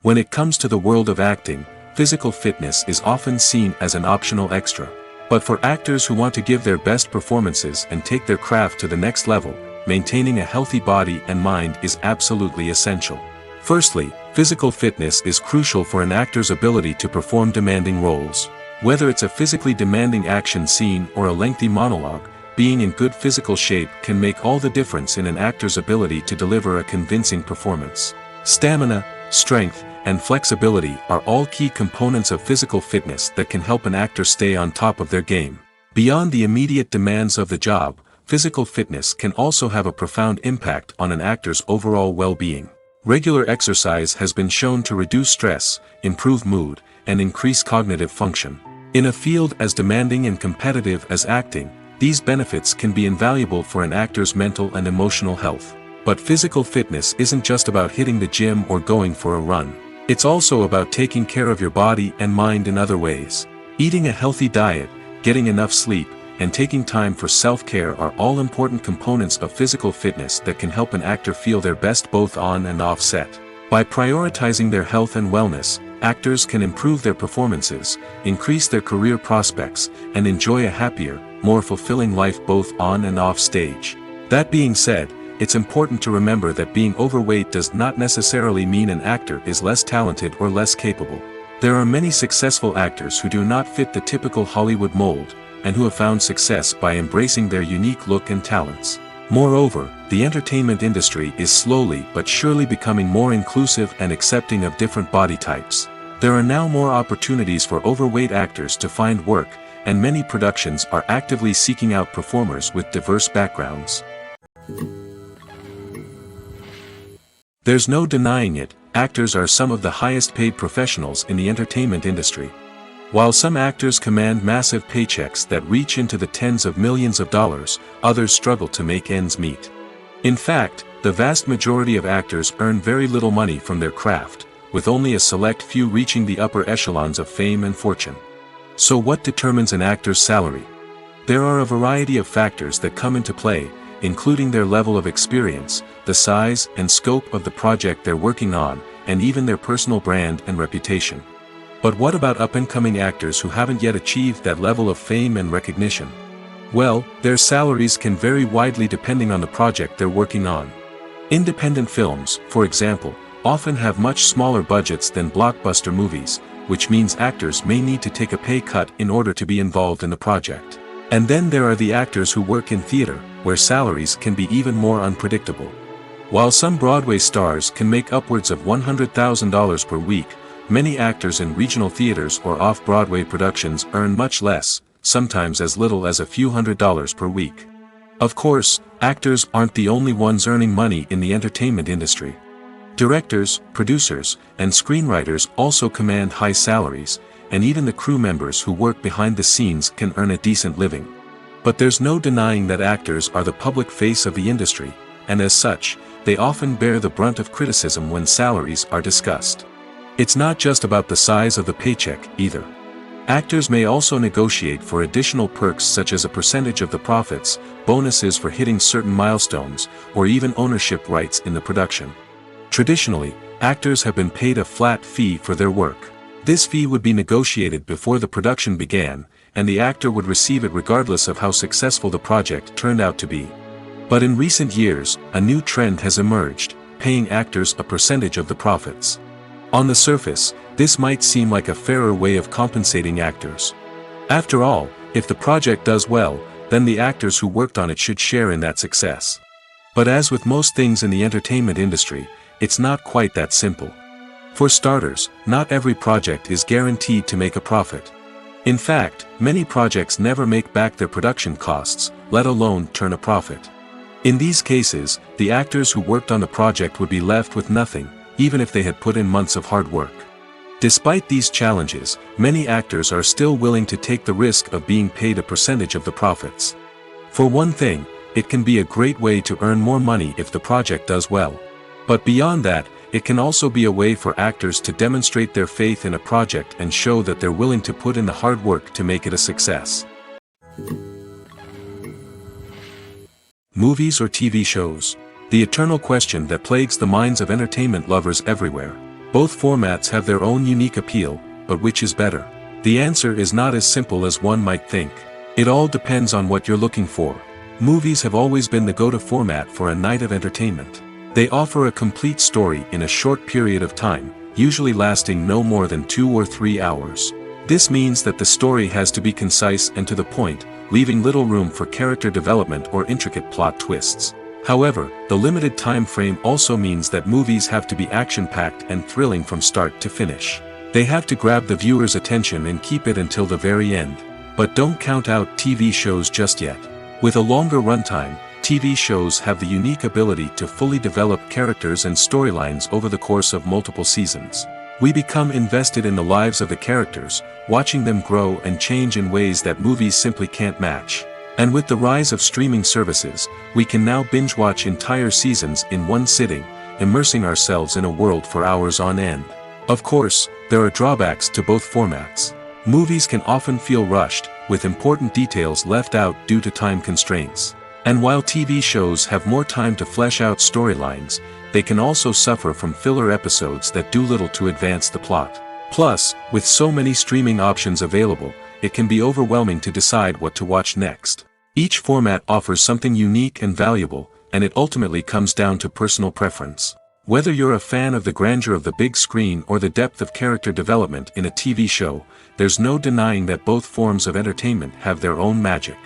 When it comes to the world of acting, physical fitness is often seen as an optional extra. But for actors who want to give their best performances and take their craft to the next level, maintaining a healthy body and mind is absolutely essential. Firstly, physical fitness is crucial for an actor's ability to perform demanding roles. Whether it's a physically demanding action scene or a lengthy monologue, being in good physical shape can make all the difference in an actor's ability to deliver a convincing performance. Stamina, strength, and flexibility are all key components of physical fitness that can help an actor stay on top of their game. Beyond the immediate demands of the job, physical fitness can also have a profound impact on an actor's overall well-being. Regular exercise has been shown to reduce stress, improve mood, and increase cognitive function. In a field as demanding and competitive as acting, these benefits can be invaluable for an actor's mental and emotional health. But physical fitness isn't just about hitting the gym or going for a run. It's also about taking care of your body and mind in other ways. Eating a healthy diet, getting enough sleep, and taking time for self-care are all important components of physical fitness that can help an actor feel their best both on and off set. By prioritizing their health and wellness, actors can improve their performances, increase their career prospects, and enjoy a happier, more fulfilling life both on and off stage. That being said, it's important to remember that being overweight does not necessarily mean an actor is less talented or less capable. There are many successful actors who do not fit the typical Hollywood mold, and who have found success by embracing their unique look and talents. Moreover, the entertainment industry is slowly but surely becoming more inclusive and accepting of different body types. There are now more opportunities for overweight actors to find work, and many productions are actively seeking out performers with diverse backgrounds. There's no denying it, actors are some of the highest paid professionals in the entertainment industry. While some actors command massive paychecks that reach into the tens of millions of dollars, others struggle to make ends meet. In fact, the vast majority of actors earn very little money from their craft, with only a select few reaching the upper echelons of fame and fortune. So what determines an actor's salary? There are a variety of factors that come into play, including their level of experience, the size and scope of the project they're working on, and even their personal brand and reputation. But what about up-and-coming actors who haven't yet achieved that level of fame and recognition? Well, their salaries can vary widely depending on the project they're working on. Independent films, for example, often have much smaller budgets than blockbuster movies, which means actors may need to take a pay cut in order to be involved in the project. And then there are the actors who work in theater, where salaries can be even more unpredictable. While some Broadway stars can make upwards of $100,000 per week, many actors in regional theaters or off-Broadway productions earn much less, sometimes as little as a few $100s per week. Of course, actors aren't the only ones earning money in the entertainment industry. Directors, producers, and screenwriters also command high salaries, and even the crew members who work behind the scenes can earn a decent living. But there's no denying that actors are the public face of the industry, and as such, they often bear the brunt of criticism when salaries are discussed. It's not just about the size of the paycheck, either. Actors may also negotiate for additional perks such as a percentage of the profits, bonuses for hitting certain milestones, or even ownership rights in the production. Traditionally, actors have been paid a flat fee for their work. This fee would be negotiated before the production began, and the actor would receive it regardless of how successful the project turned out to be. But in recent years, a new trend has emerged, paying actors a percentage of the profits. On the surface, this might seem like a fairer way of compensating actors. After all, if the project does well, then the actors who worked on it should share in that success. But as with most things in the entertainment industry, it's not quite that simple. For starters, not every project is guaranteed to make a profit. In fact, many projects never make back their production costs, let alone turn a profit. In these cases, the actors who worked on the project would be left with nothing, even if they had put in months of hard work. Despite these challenges, many actors are still willing to take the risk of being paid a percentage of the profits. For one thing, it can be a great way to earn more money if the project does well. But beyond that, it can also be a way for actors to demonstrate their faith in a project and show that they're willing to put in the hard work to make it a success. Movies or TV shows? The eternal question that plagues the minds of entertainment lovers everywhere. Both formats have their own unique appeal, but which is better? The answer is not as simple as one might think. It all depends on what you're looking for. Movies have always been the go-to format for a night of entertainment. They offer a complete story in a short period of time, usually lasting no more than 2 or 3 hours. This means that the story has to be concise and to the point, leaving little room for character development or intricate plot twists. However, the limited time frame also means that movies have to be action-packed and thrilling from start to finish. They have to grab the viewer's attention and keep it until the very end. But don't count out TV shows just yet. With a longer runtime, TV shows have the unique ability to fully develop characters and storylines over the course of multiple seasons. We become invested in the lives of the characters, watching them grow and change in ways that movies simply can't match. And with the rise of streaming services, we can now binge-watch entire seasons in one sitting, immersing ourselves in a world for hours on end. Of course, there are drawbacks to both formats. Movies can often feel rushed, with important details left out due to time constraints. And while TV shows have more time to flesh out storylines, they can also suffer from filler episodes that do little to advance the plot. Plus, with so many streaming options available, it can be overwhelming to decide what to watch next. Each format offers something unique and valuable, and it ultimately comes down to personal preference. Whether you're a fan of the grandeur of the big screen or the depth of character development in a TV show, there's no denying that both forms of entertainment have their own magic.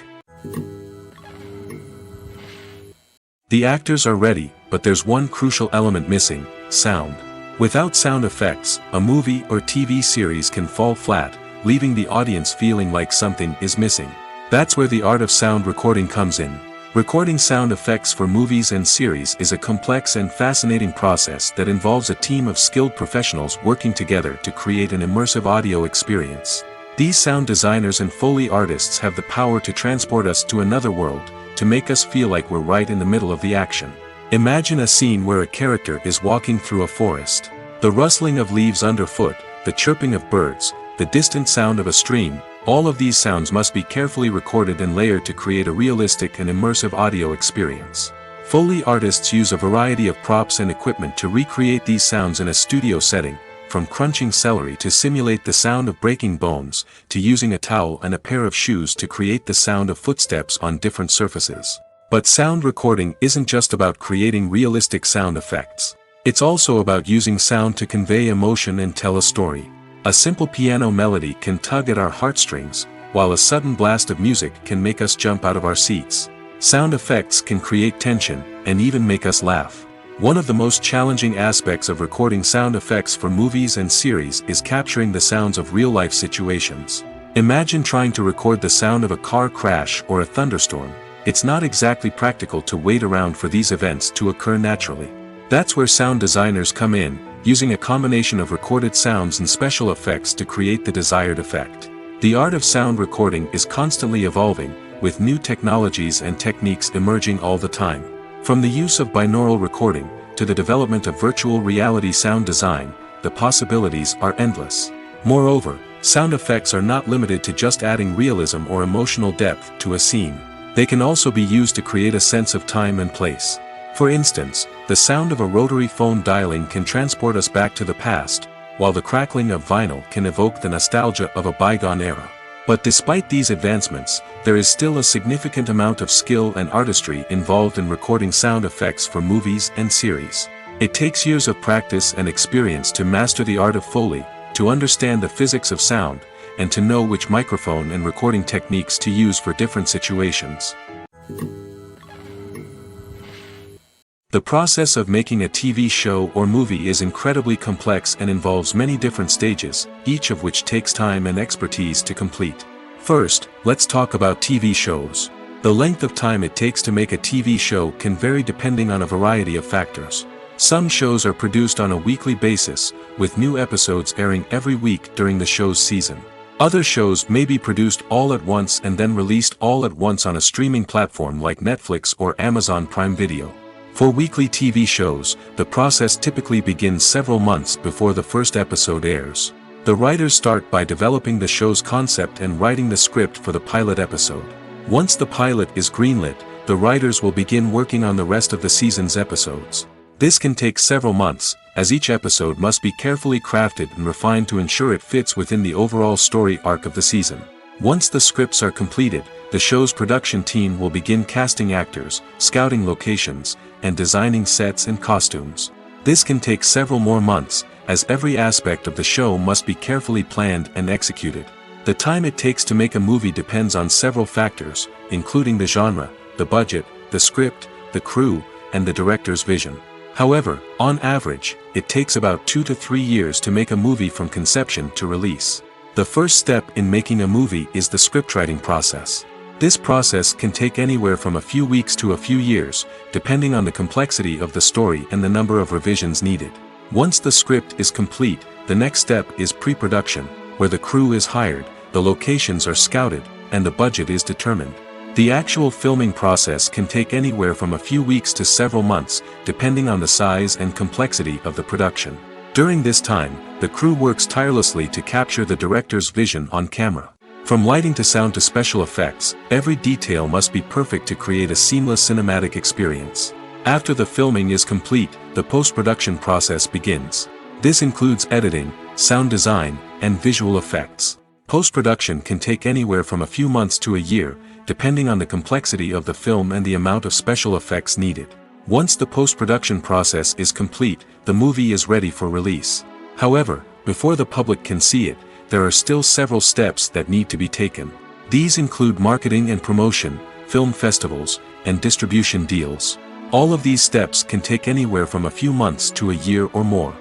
The actors are ready, but there's one crucial element missing: sound. Without sound effects, a movie or TV series can fall flat, leaving the audience feeling like something is missing. That's where the art of sound recording comes in. Recording sound effects for movies and series is a complex and fascinating process that involves a team of skilled professionals working together to create an immersive audio experience. These sound designers and Foley artists have the power to transport us to another world, to make us feel like we're right in the middle of the action. Imagine a scene where a character is walking through a forest. The rustling of leaves underfoot, the chirping of birds, the distant sound of a stream, all of these sounds must be carefully recorded and layered to create a realistic and immersive audio experience. Foley artists use a variety of props and equipment to recreate these sounds in a studio setting, from crunching celery to simulate the sound of breaking bones, to using a towel and a pair of shoes to create the sound of footsteps on different surfaces. But sound recording isn't just about creating realistic sound effects. It's also about using sound to convey emotion and tell a story. A simple piano melody can tug at our heartstrings, while a sudden blast of music can make us jump out of our seats. Sound effects can create tension, and even make us laugh. One of the most challenging aspects of recording sound effects for movies and series is capturing the sounds of real-life situations. Imagine trying to record the sound of a car crash or a thunderstorm. It's not exactly practical to wait around for these events to occur naturally. That's where sound designers come in, using a combination of recorded sounds and special effects to create the desired effect. The art of sound recording is constantly evolving, with new technologies and techniques emerging all the time. From the use of binaural recording, to the development of virtual reality sound design, the possibilities are endless. Moreover, sound effects are not limited to just adding realism or emotional depth to a scene. They can also be used to create a sense of time and place. For instance, the sound of a rotary phone dialing can transport us back to the past, while the crackling of vinyl can evoke the nostalgia of a bygone era. But despite these advancements, there is still a significant amount of skill and artistry involved in recording sound effects for movies and series. It takes years of practice and experience to master the art of Foley, to understand the physics of sound, and to know which microphone and recording techniques to use for different situations. The process of making a TV show or movie is incredibly complex and involves many different stages, each of which takes time and expertise to complete. First, let's talk about TV shows. The length of time it takes to make a TV show can vary depending on a variety of factors. Some shows are produced on a weekly basis, with new episodes airing every week during the show's season. Other shows may be produced all at once and then released all at once on a streaming platform like Netflix or Amazon Prime Video. For weekly TV shows, the process typically begins several months before the first episode airs. The writers start by developing the show's concept and writing the script for the pilot episode. Once the pilot is greenlit, the writers will begin working on the rest of the season's episodes. This can take several months, as each episode must be carefully crafted and refined to ensure it fits within the overall story arc of the season. Once the scripts are completed, the show's production team will begin casting actors, scouting locations, and designing sets and costumes. This can take several more months, as every aspect of the show must be carefully planned and executed. The time it takes to make a movie depends on several factors, including the genre, the budget, the script, the crew, and the director's vision. However, on average, it takes about 2 to 3 years to make a movie from conception to release. The first step in making a movie is the scriptwriting process. This process can take anywhere from a few weeks to a few years, depending on the complexity of the story and the number of revisions needed. Once the script is complete, the next step is pre-production, where the crew is hired, the locations are scouted, and the budget is determined. The actual filming process can take anywhere from a few weeks to several months, depending on the size and complexity of the production. During this time, the crew works tirelessly to capture the director's vision on camera. From lighting to sound to special effects, every detail must be perfect to create a seamless cinematic experience. After the filming is complete, the post-production process begins. This includes editing, sound design, and visual effects. Post-production can take anywhere from a few months to a year, depending on the complexity of the film and the amount of special effects needed. Once the post-production process is complete, the movie is ready for release. However, before the public can see it, there are still several steps that need to be taken. These include marketing and promotion, film festivals, and distribution deals. All of these steps can take anywhere from a few months to a year or more.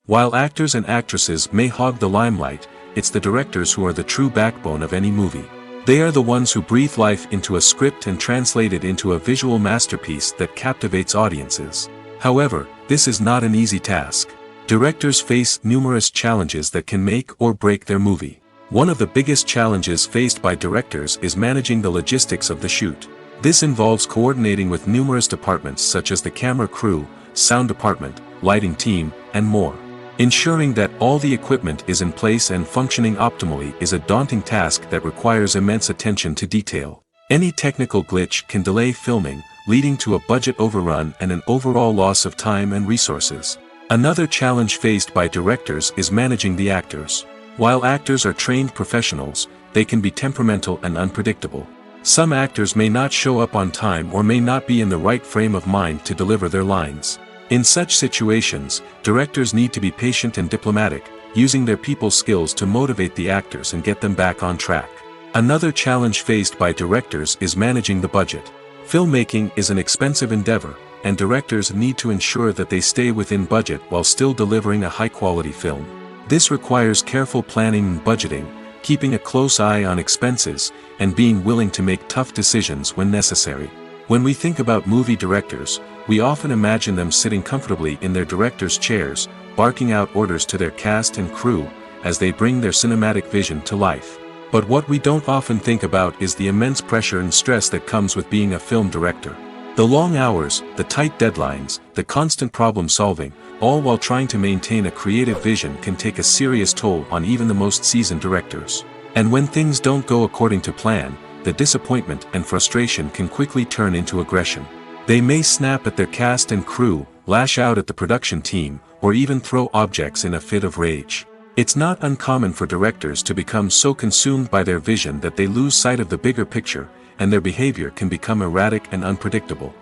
While actors and actresses may hog the limelight, it's the directors who are the true backbone of any movie. They are the ones who breathe life into a script and translate it into a visual masterpiece that captivates audiences. However, this is not an easy task. Directors face numerous challenges that can make or break their movie. One of the biggest challenges faced by directors is managing the logistics of the shoot. This involves coordinating with numerous departments such as the camera crew, sound department, lighting team, and more. Ensuring that all the equipment is in place and functioning optimally is a daunting task that requires immense attention to detail. Any technical glitch can delay filming, leading to a budget overrun and an overall loss of time and resources. Another challenge faced by directors is managing the actors. While actors are trained professionals, they can be temperamental and unpredictable. Some actors may not show up on time or may not be in the right frame of mind to deliver their lines. In such situations, directors need to be patient and diplomatic, using their people skills to motivate the actors and get them back on track. Another challenge faced by directors is managing the budget. Filmmaking is an expensive endeavor, and directors need to ensure that they stay within budget while still delivering a high-quality film. This requires careful planning and budgeting, keeping a close eye on expenses, and being willing to make tough decisions when necessary. When we think about movie directors, we often imagine them sitting comfortably in their director's chairs, barking out orders to their cast and crew, as they bring their cinematic vision to life. But what we don't often think about is the immense pressure and stress that comes with being a film director. The long hours, the tight deadlines, the constant problem solving, all while trying to maintain a creative vision can take a serious toll on even the most seasoned directors. And when things don't go according to plan, the disappointment and frustration can quickly turn into aggression. They may snap at their cast and crew, lash out at the production team, or even throw objects in a fit of rage. It's not uncommon for directors to become so consumed by their vision that they lose sight of the bigger picture, and their behavior can become erratic and unpredictable.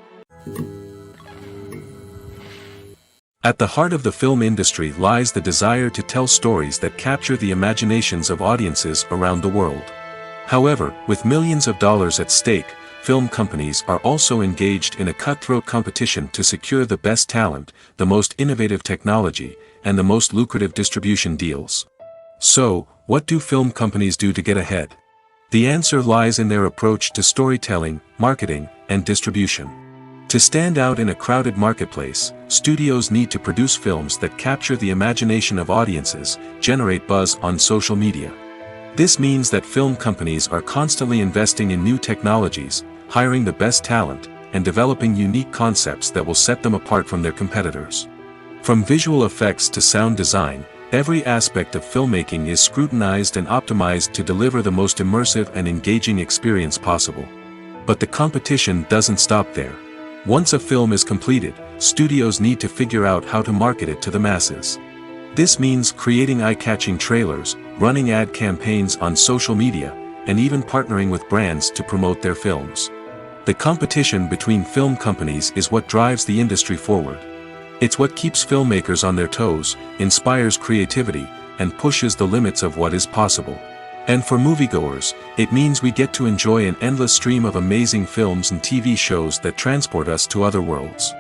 At the heart of the film industry lies the desire to tell stories that capture the imaginations of audiences around the world. However, with millions of dollars at stake, film companies are also engaged in a cutthroat competition to secure the best talent, the most innovative technology, and the most lucrative distribution deals. So, what do film companies do to get ahead? The answer lies in their approach to storytelling, marketing, and distribution. To stand out in a crowded marketplace, studios need to produce films that capture the imagination of audiences, generate buzz on social media. This means that film companies are constantly investing in new technologies, hiring the best talent, and developing unique concepts that will set them apart from their competitors. From visual effects to sound design, every aspect of filmmaking is scrutinized and optimized to deliver the most immersive and engaging experience possible. But the competition doesn't stop there. Once a film is completed, studios need to figure out how to market it to the masses. This means creating eye-catching trailers, running ad campaigns on social media, and even partnering with brands to promote their films. The competition between film companies is what drives the industry forward. It's what keeps filmmakers on their toes, inspires creativity, and pushes the limits of what is possible. And for moviegoers, it means we get to enjoy an endless stream of amazing films and TV shows that transport us to other worlds.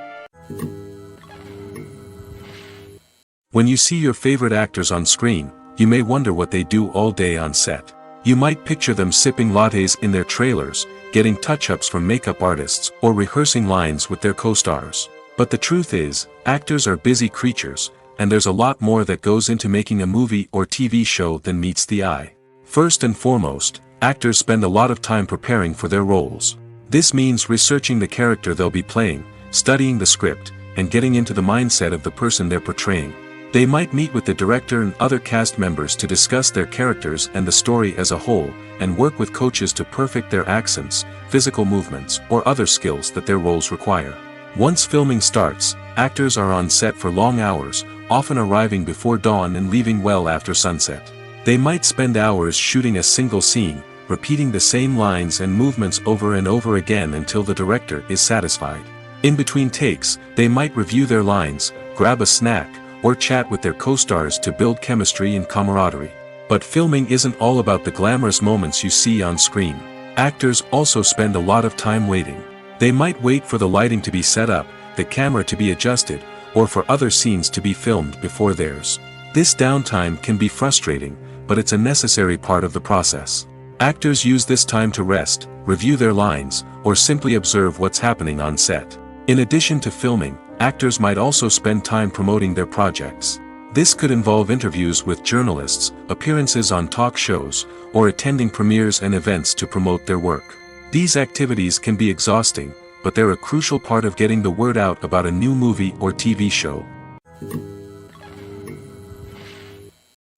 When you see your favorite actors on screen, you may wonder what they do all day on set. You might picture them sipping lattes in their trailers, getting touch-ups from makeup artists, or rehearsing lines with their co-stars. But the truth is, actors are busy creatures, and there's a lot more that goes into making a movie or TV show than meets the eye. First and foremost, actors spend a lot of time preparing for their roles. This means researching the character they'll be playing, studying the script, and getting into the mindset of the person they're portraying. They might meet with the director and other cast members to discuss their characters and the story as a whole, and work with coaches to perfect their accents, physical movements, or other skills that their roles require. Once filming starts, actors are on set for long hours, often arriving before dawn and leaving well after sunset. They might spend hours shooting a single scene, repeating the same lines and movements over and over again until the director is satisfied. In between takes, they might review their lines, grab a snack, or chat with their co-stars to build chemistry and camaraderie. But filming isn't all about the glamorous moments you see on screen. Actors also spend a lot of time waiting. They might wait for the lighting to be set up, the camera to be adjusted, or for other scenes to be filmed before theirs. This downtime can be frustrating, but it's a necessary part of the process. Actors use this time to rest, review their lines, or simply observe what's happening on set. In addition to filming, actors might also spend time promoting their projects. This could involve interviews with journalists, appearances on talk shows, or attending premieres and events to promote their work. These activities can be exhausting, but they're a crucial part of getting the word out about a new movie or TV show.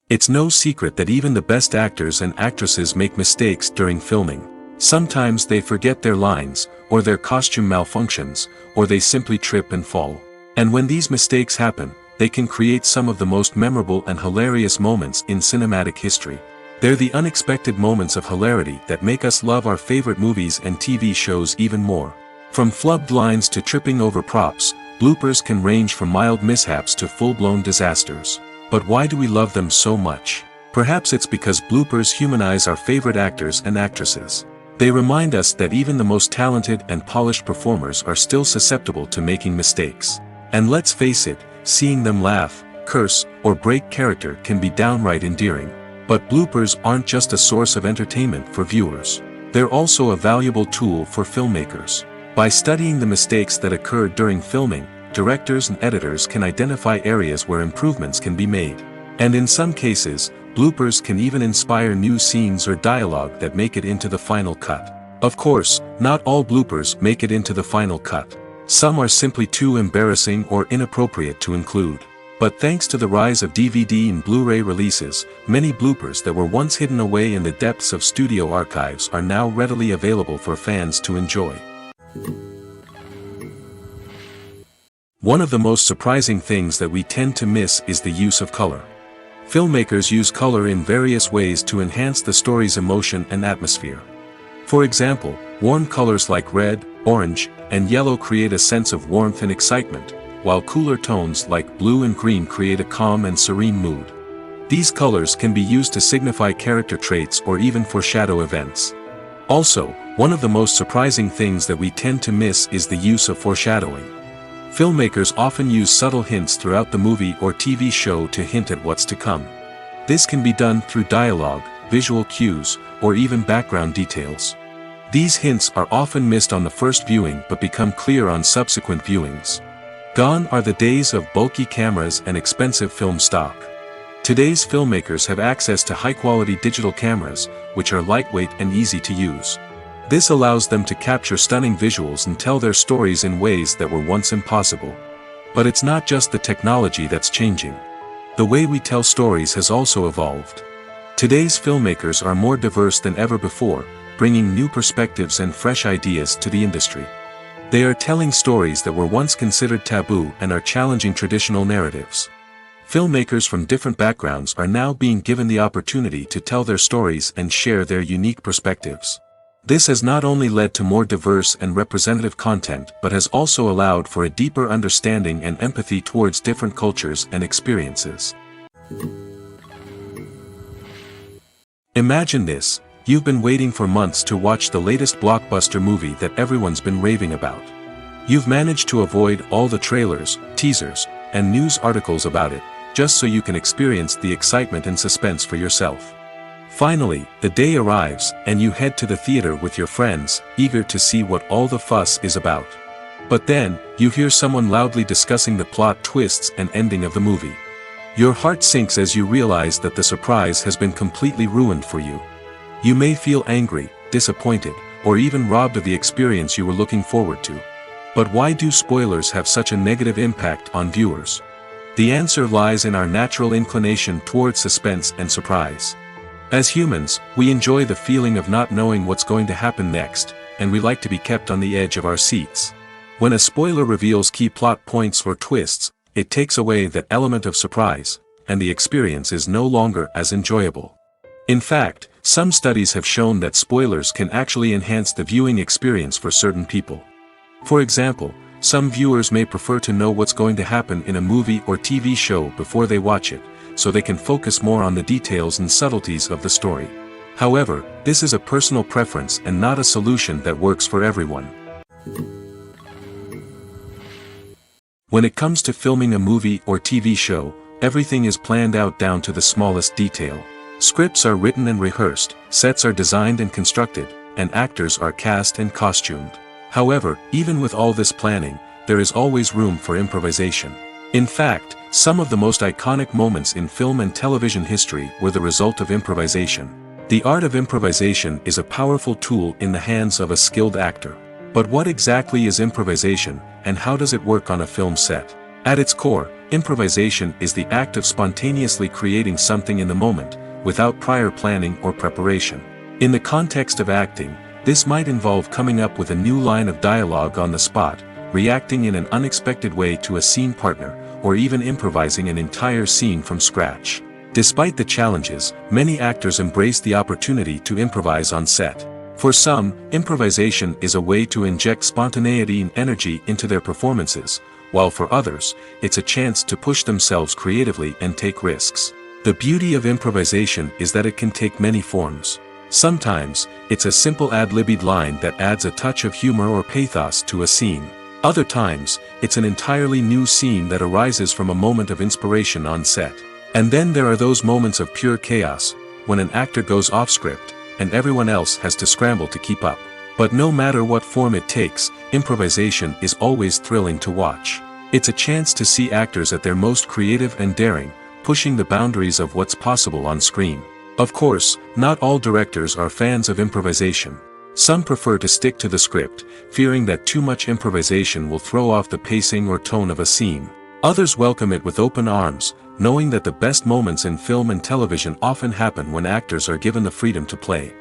It's no secret that even the best actors and actresses make mistakes during filming. Sometimes they forget their lines, or their costume malfunctions, or they simply trip and fall. And when these mistakes happen, they can create some of the most memorable and hilarious moments in cinematic history. They're the unexpected moments of hilarity that make us love our favorite movies and TV shows even more. From flubbed lines to tripping over props, bloopers can range from mild mishaps to full-blown disasters. But why do we love them so much? Perhaps it's because bloopers humanize our favorite actors and actresses. They remind us that even the most talented and polished performers are still susceptible to making mistakes. And let's face it, seeing them laugh, curse, or break character can be downright endearing. But bloopers aren't just a source of entertainment for viewers. They're also a valuable tool for filmmakers. By studying the mistakes that occurred during filming, directors and editors can identify areas where improvements can be made. And in some cases, bloopers can even inspire new scenes or dialogue that make it into the final cut. Of course, not all bloopers make it into the final cut. Some are simply too embarrassing or inappropriate to include. But thanks to the rise of DVD and Blu-ray releases, many bloopers that were once hidden away in the depths of studio archives are now readily available for fans to enjoy. One of the most surprising things that we tend to miss is the use of color. Filmmakers use color in various ways to enhance the story's emotion and atmosphere. For example, warm colors like red, orange, and yellow create a sense of warmth and excitement, while cooler tones like blue and green create a calm and serene mood. These colors can be used to signify character traits or even foreshadow events. Also, one of the most surprising things that we tend to miss is the use of foreshadowing. Filmmakers often use subtle hints throughout the movie or TV show to hint at what's to come. This can be done through dialogue, visual cues, or even background details. These hints are often missed on the first viewing but become clear on subsequent viewings. Gone are the days of bulky cameras and expensive film stock. Today's filmmakers have access to high-quality digital cameras, which are lightweight and easy to use. This allows them to capture stunning visuals and tell their stories in ways that were once impossible. But it's not just the technology that's changing. The way we tell stories has also evolved. Today's filmmakers are more diverse than ever before, bringing new perspectives and fresh ideas to the industry. They are telling stories that were once considered taboo and are challenging traditional narratives. Filmmakers from different backgrounds are now being given the opportunity to tell their stories and share their unique perspectives. This has not only led to more diverse and representative content but has also allowed for a deeper understanding and empathy towards different cultures and experiences. Imagine this. You've been waiting for months to watch the latest blockbuster movie that everyone's been raving about. You've managed to avoid all the trailers, teasers, and news articles about it, just so you can experience the excitement and suspense for yourself. Finally, the day arrives, and you head to the theater with your friends, eager to see what all the fuss is about. But then, you hear someone loudly discussing the plot twists and ending of the movie. Your heart sinks as you realize that the surprise has been completely ruined for you. You may feel angry, disappointed, or even robbed of the experience you were looking forward to. But why do spoilers have such a negative impact on viewers? The answer lies in our natural inclination toward suspense and surprise. As humans, we enjoy the feeling of not knowing what's going to happen next, and we like to be kept on the edge of our seats. When a spoiler reveals key plot points or twists, it takes away that element of surprise, and the experience is no longer as enjoyable. In fact, some studies have shown that spoilers can actually enhance the viewing experience for certain people. For example, some viewers may prefer to know what's going to happen in a movie or TV show before they watch it, so they can focus more on the details and subtleties of the story. However, this is a personal preference and not a solution that works for everyone. When it comes to filming a movie or TV show, everything is planned out down to the smallest detail. Scripts are written and rehearsed, sets are designed and constructed, and actors are cast and costumed. However, even with all this planning, there is always room for improvisation. In fact, some of the most iconic moments in film and television history were the result of improvisation. The art of improvisation is a powerful tool in the hands of a skilled actor. But what exactly is improvisation, and how does it work on a film set? At its core, improvisation is the act of spontaneously creating something in the moment, without prior planning or preparation. In the context of acting, this might involve coming up with a new line of dialogue on the spot, reacting in an unexpected way to a scene partner, or even improvising an entire scene from scratch. Despite the challenges, many actors embrace the opportunity to improvise on set. For some, improvisation is a way to inject spontaneity and energy into their performances, while for others, it's a chance to push themselves creatively and take risks. The beauty of improvisation is that it can take many forms. Sometimes, it's a simple ad-libbed line that adds a touch of humor or pathos to a scene. Other times, it's an entirely new scene that arises from a moment of inspiration on set. And then there are those moments of pure chaos, when an actor goes off script, and everyone else has to scramble to keep up. But no matter what form it takes, improvisation is always thrilling to watch. It's a chance to see actors at their most creative and daring, pushing the boundaries of what's possible on screen. Of course, not all directors are fans of improvisation. Some prefer to stick to the script, fearing that too much improvisation will throw off the pacing or tone of a scene. Others welcome it with open arms, knowing that the best moments in film and television often happen when actors are given the freedom to play.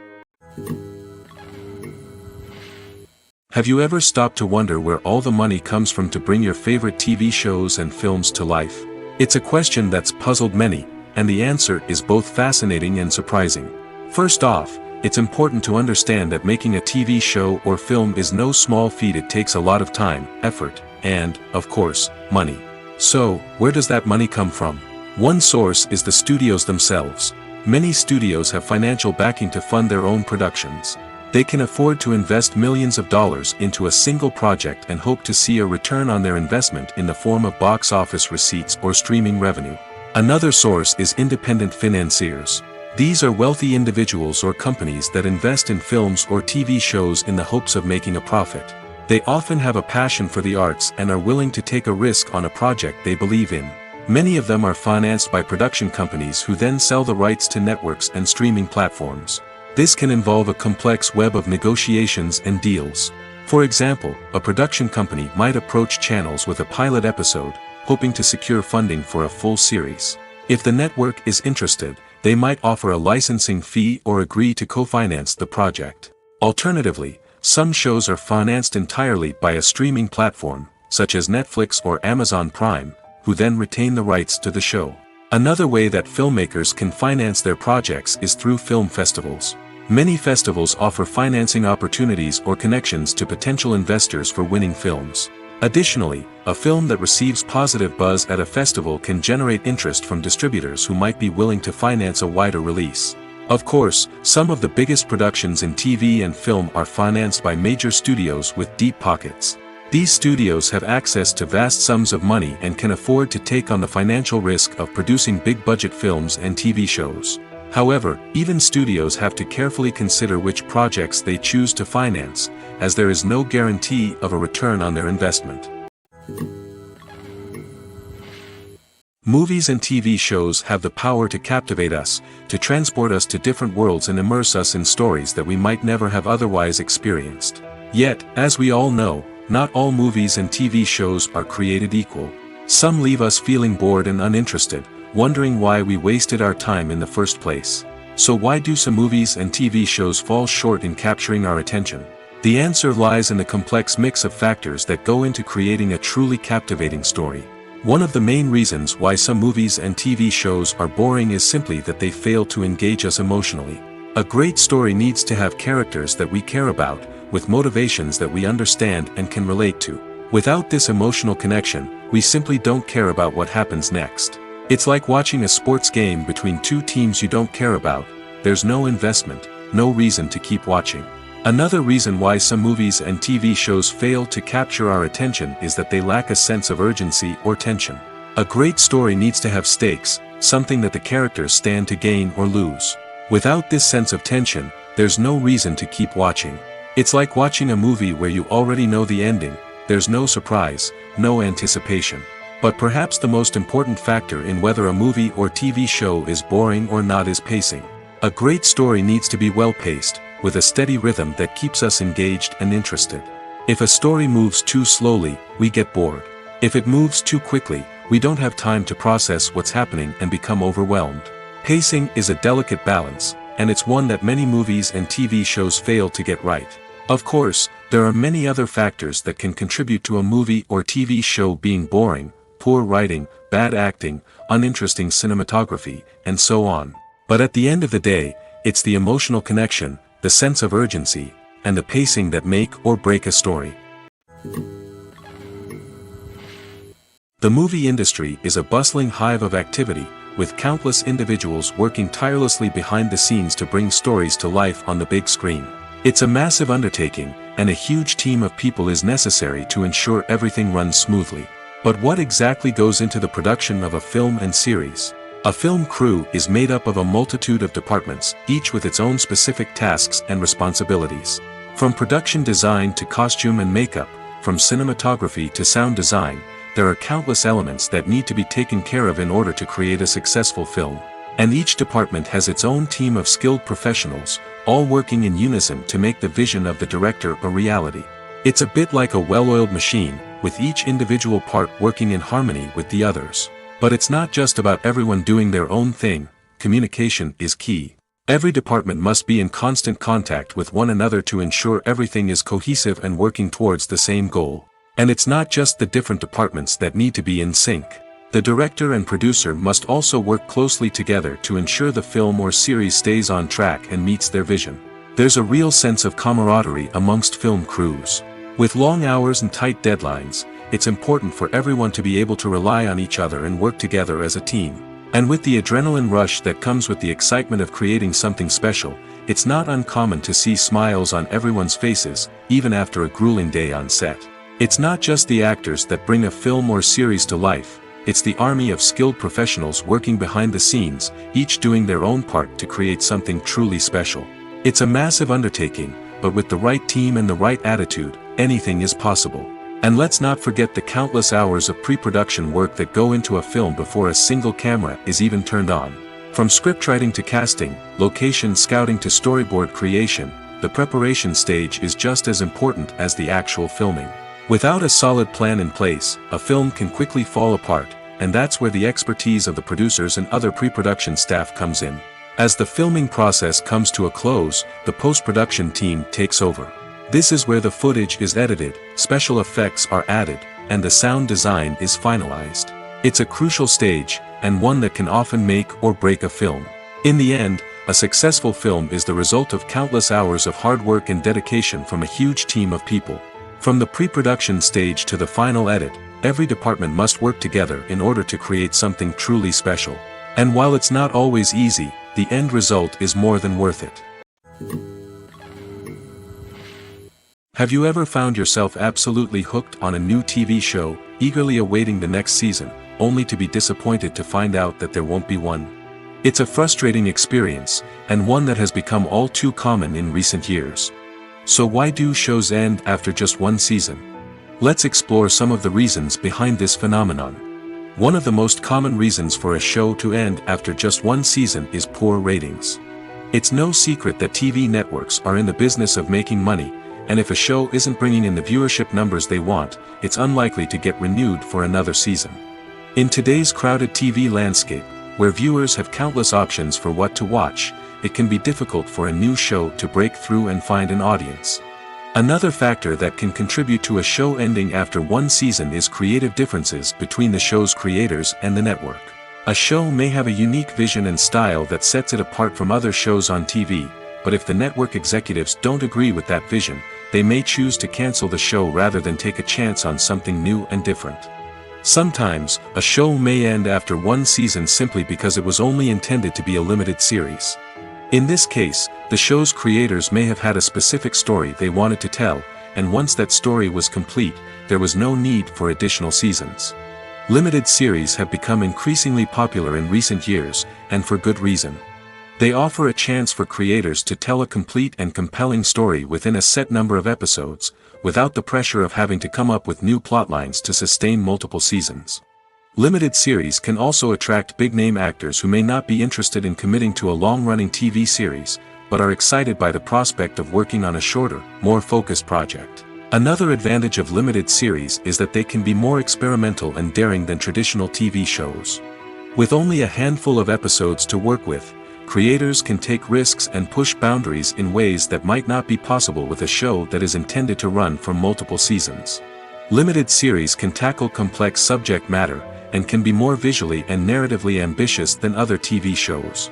Have you ever stopped to wonder where all the money comes from to bring your favorite TV shows and films to life? It's a question that's puzzled many, and the answer is both fascinating and surprising. First off, it's important to understand that making a TV show or film is no small feat. It takes a lot of time, effort, and, of course, money. So, where does that money come from? One source is the studios themselves. Many studios have financial backing to fund their own productions. They can afford to invest millions of dollars into a single project and hope to see a return on their investment in the form of box office receipts or streaming revenue. Another source is independent financiers. These are wealthy individuals or companies that invest in films or TV shows in the hopes of making a profit. They often have a passion for the arts and are willing to take a risk on a project they believe in. Many of them are financed by production companies who then sell the rights to networks and streaming platforms. This can involve a complex web of negotiations and deals. For example, a production company might approach channels with a pilot episode, hoping to secure funding for a full series. If the network is interested, they might offer a licensing fee or agree to co-finance the project. Alternatively, some shows are financed entirely by a streaming platform, such as Netflix or Amazon Prime, who then retain the rights to the show. Another way that filmmakers can finance their projects is through film festivals. Many festivals offer financing opportunities or connections to potential investors for winning films. Additionally, a film that receives positive buzz at a festival can generate interest from distributors who might be willing to finance a wider release. Of course, some of the biggest productions in TV and film are financed by major studios with deep pockets. These studios have access to vast sums of money and can afford to take on the financial risk of producing big-budget films and TV shows. However, even studios have to carefully consider which projects they choose to finance, as there is no guarantee of a return on their investment. Movies and TV shows have the power to captivate us, to transport us to different worlds and immerse us in stories that we might never have otherwise experienced. Yet, as we all know, not all movies and TV shows are created equal. Some leave us feeling bored and uninterested, wondering why we wasted our time in the first place. So why do some movies and TV shows fall short in capturing our attention? The answer lies in the complex mix of factors that go into creating a truly captivating story. One of the main reasons why some movies and TV shows are boring is simply that they fail to engage us emotionally. A great story needs to have characters that we care about, with motivations that we understand and can relate to. Without this emotional connection, we simply don't care about what happens next. It's like watching a sports game between two teams you don't care about. There's no investment, no reason to keep watching. Another reason why some movies and TV shows fail to capture our attention is that they lack a sense of urgency or tension. A great story needs to have stakes, something that the characters stand to gain or lose. Without this sense of tension, there's no reason to keep watching. It's like watching a movie where you already know the ending. There's no surprise, no anticipation. But perhaps the most important factor in whether a movie or TV show is boring or not is pacing. A great story needs to be well-paced, with a steady rhythm that keeps us engaged and interested. If a story moves too slowly, we get bored. If it moves too quickly, we don't have time to process what's happening and become overwhelmed. Pacing is a delicate balance, and it's one that many movies and TV shows fail to get right. Of course, there are many other factors that can contribute to a movie or TV show being boring: poor writing, bad acting, uninteresting cinematography, and so on. But at the end of the day, it's the emotional connection, the sense of urgency, and the pacing that make or break a story. The movie industry is a bustling hive of activity, with countless individuals working tirelessly behind the scenes to bring stories to life on the big screen. It's a massive undertaking, and a huge team of people is necessary to ensure everything runs smoothly. But what exactly goes into the production of a film and series? A film crew is made up of a multitude of departments, each with its own specific tasks and responsibilities. From production design to costume and makeup, from cinematography to sound design, there are countless elements that need to be taken care of in order to create a successful film. And each department has its own team of skilled professionals, all working in unison to make the vision of the director a reality. It's a bit like a well-oiled machine, with each individual part working in harmony with the others. But it's not just about everyone doing their own thing. Communication is key. Every department must be in constant contact with one another to ensure everything is cohesive and working towards the same goal. And it's not just the different departments that need to be in sync. The director and producer must also work closely together to ensure the film or series stays on track and meets their vision. There's a real sense of camaraderie amongst film crews. With long hours and tight deadlines, it's important for everyone to be able to rely on each other and work together as a team. And with the adrenaline rush that comes with the excitement of creating something special, it's not uncommon to see smiles on everyone's faces, even after a grueling day on set. It's not just the actors that bring a film or series to life. it's the army of skilled professionals working behind the scenes, each doing their own part to create something truly special. It's a massive undertaking, but with the right team and the right attitude, anything is possible. And let's not forget the countless hours of pre-production work that go into a film before a single camera is even turned on. From scriptwriting to casting, location scouting to storyboard creation, the preparation stage is just as important as the actual filming. Without a solid plan in place, a film can quickly fall apart, and that's where the expertise of the producers and other pre-production staff comes in. As the filming process comes to a close, the post-production team takes over. This is where the footage is edited, special effects are added, and the sound design is finalized. It's a crucial stage, and one that can often make or break a film. In the end, a successful film is the result of countless hours of hard work and dedication from a huge team of people. From the pre-production stage to the final edit, every department must work together in order to create something truly special. And while it's not always easy, the end result is more than worth it. Have you ever found yourself absolutely hooked on a new TV show, eagerly awaiting the next season, only to be disappointed to find out that there won't be one? It's a frustrating experience, and one that has become all too common in recent years. So why do shows end after just one season? Let's explore some of the reasons behind this phenomenon. One of the most common reasons for a show to end after just one season is poor ratings. It's no secret that TV networks are in the business of making money, and if a show isn't bringing in the viewership numbers they want, it's unlikely to get renewed for another season. In today's crowded TV landscape, where viewers have countless options for what to watch, it can be difficult for a new show to break through and find an audience. Another factor that can contribute to a show ending after one season is creative differences between the show's creators and the network. A show may have a unique vision and style that sets it apart from other shows on TV, but if the network executives don't agree with that vision, they may choose to cancel the show rather than take a chance on something new and different. Sometimes, a show may end after one season simply because it was only intended to be a limited series. In this case, the show's creators may have had a specific story they wanted to tell, and once that story was complete, there was no need for additional seasons. Limited series have become increasingly popular in recent years, and for good reason. They offer a chance for creators to tell a complete and compelling story within a set number of episodes, without the pressure of having to come up with new plotlines to sustain multiple seasons. Limited series can also attract big-name actors who may not be interested in committing to a long-running TV series, but are excited by the prospect of working on a shorter, more focused project. Another advantage of limited series is that they can be more experimental and daring than traditional TV shows. With only a handful of episodes to work with, creators can take risks and push boundaries in ways that might not be possible with a show that is intended to run for multiple seasons. Limited series can tackle complex subject matter, and can be more visually and narratively ambitious than other TV shows.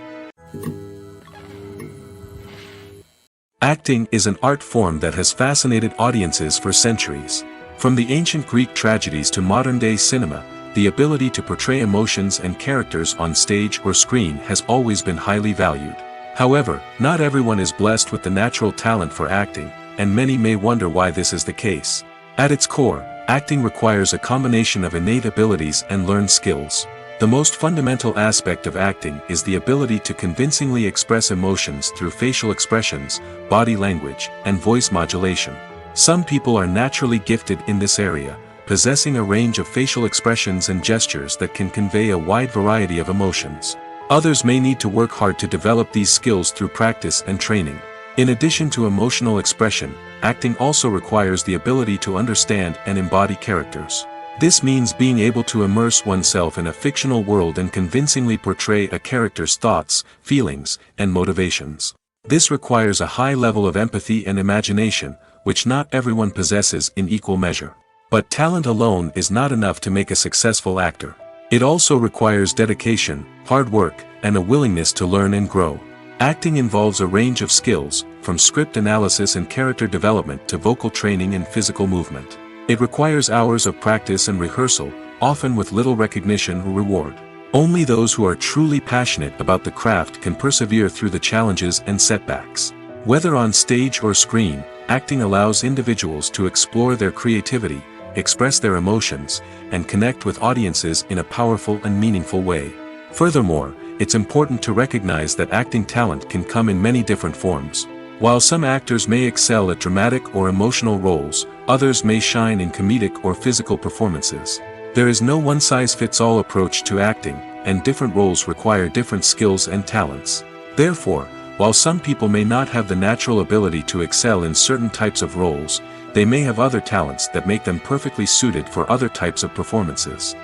Acting is an art form that has fascinated audiences for centuries. From the ancient Greek tragedies to modern-day cinema, the ability to portray emotions and characters on stage or screen has always been highly valued. However, not everyone is blessed with the natural talent for acting, and many may wonder why this is the case. At its core, acting requires a combination of innate abilities and learned skills. The most fundamental aspect of acting is the ability to convincingly express emotions through facial expressions, body language, and voice modulation. Some people are naturally gifted in this area, possessing a range of facial expressions and gestures that can convey a wide variety of emotions. Others may need to work hard to develop these skills through practice and training. In addition to emotional expression, acting also requires the ability to understand and embody characters. This means being able to immerse oneself in a fictional world and convincingly portray a character's thoughts, feelings, and motivations. This requires a high level of empathy and imagination, which not everyone possesses in equal measure. But talent alone is not enough to make a successful actor. It also requires dedication, hard work, and a willingness to learn and grow. Acting involves a range of skills, from script analysis and character development to vocal training and physical movement. It requires hours of practice and rehearsal, often with little recognition or reward. Only those who are truly passionate about the craft can persevere through the challenges and setbacks. Whether on stage or screen, acting allows individuals to explore their creativity, express their emotions, and connect with audiences in a powerful and meaningful way. Furthermore, it's important to recognize that acting talent can come in many different forms. While some actors may excel at dramatic or emotional roles, others may shine in comedic or physical performances. There is no one-size-fits-all approach to acting, and different roles require different skills and talents. Therefore, while some people may not have the natural ability to excel in certain types of roles, they may have other talents that make them perfectly suited for other types of performances.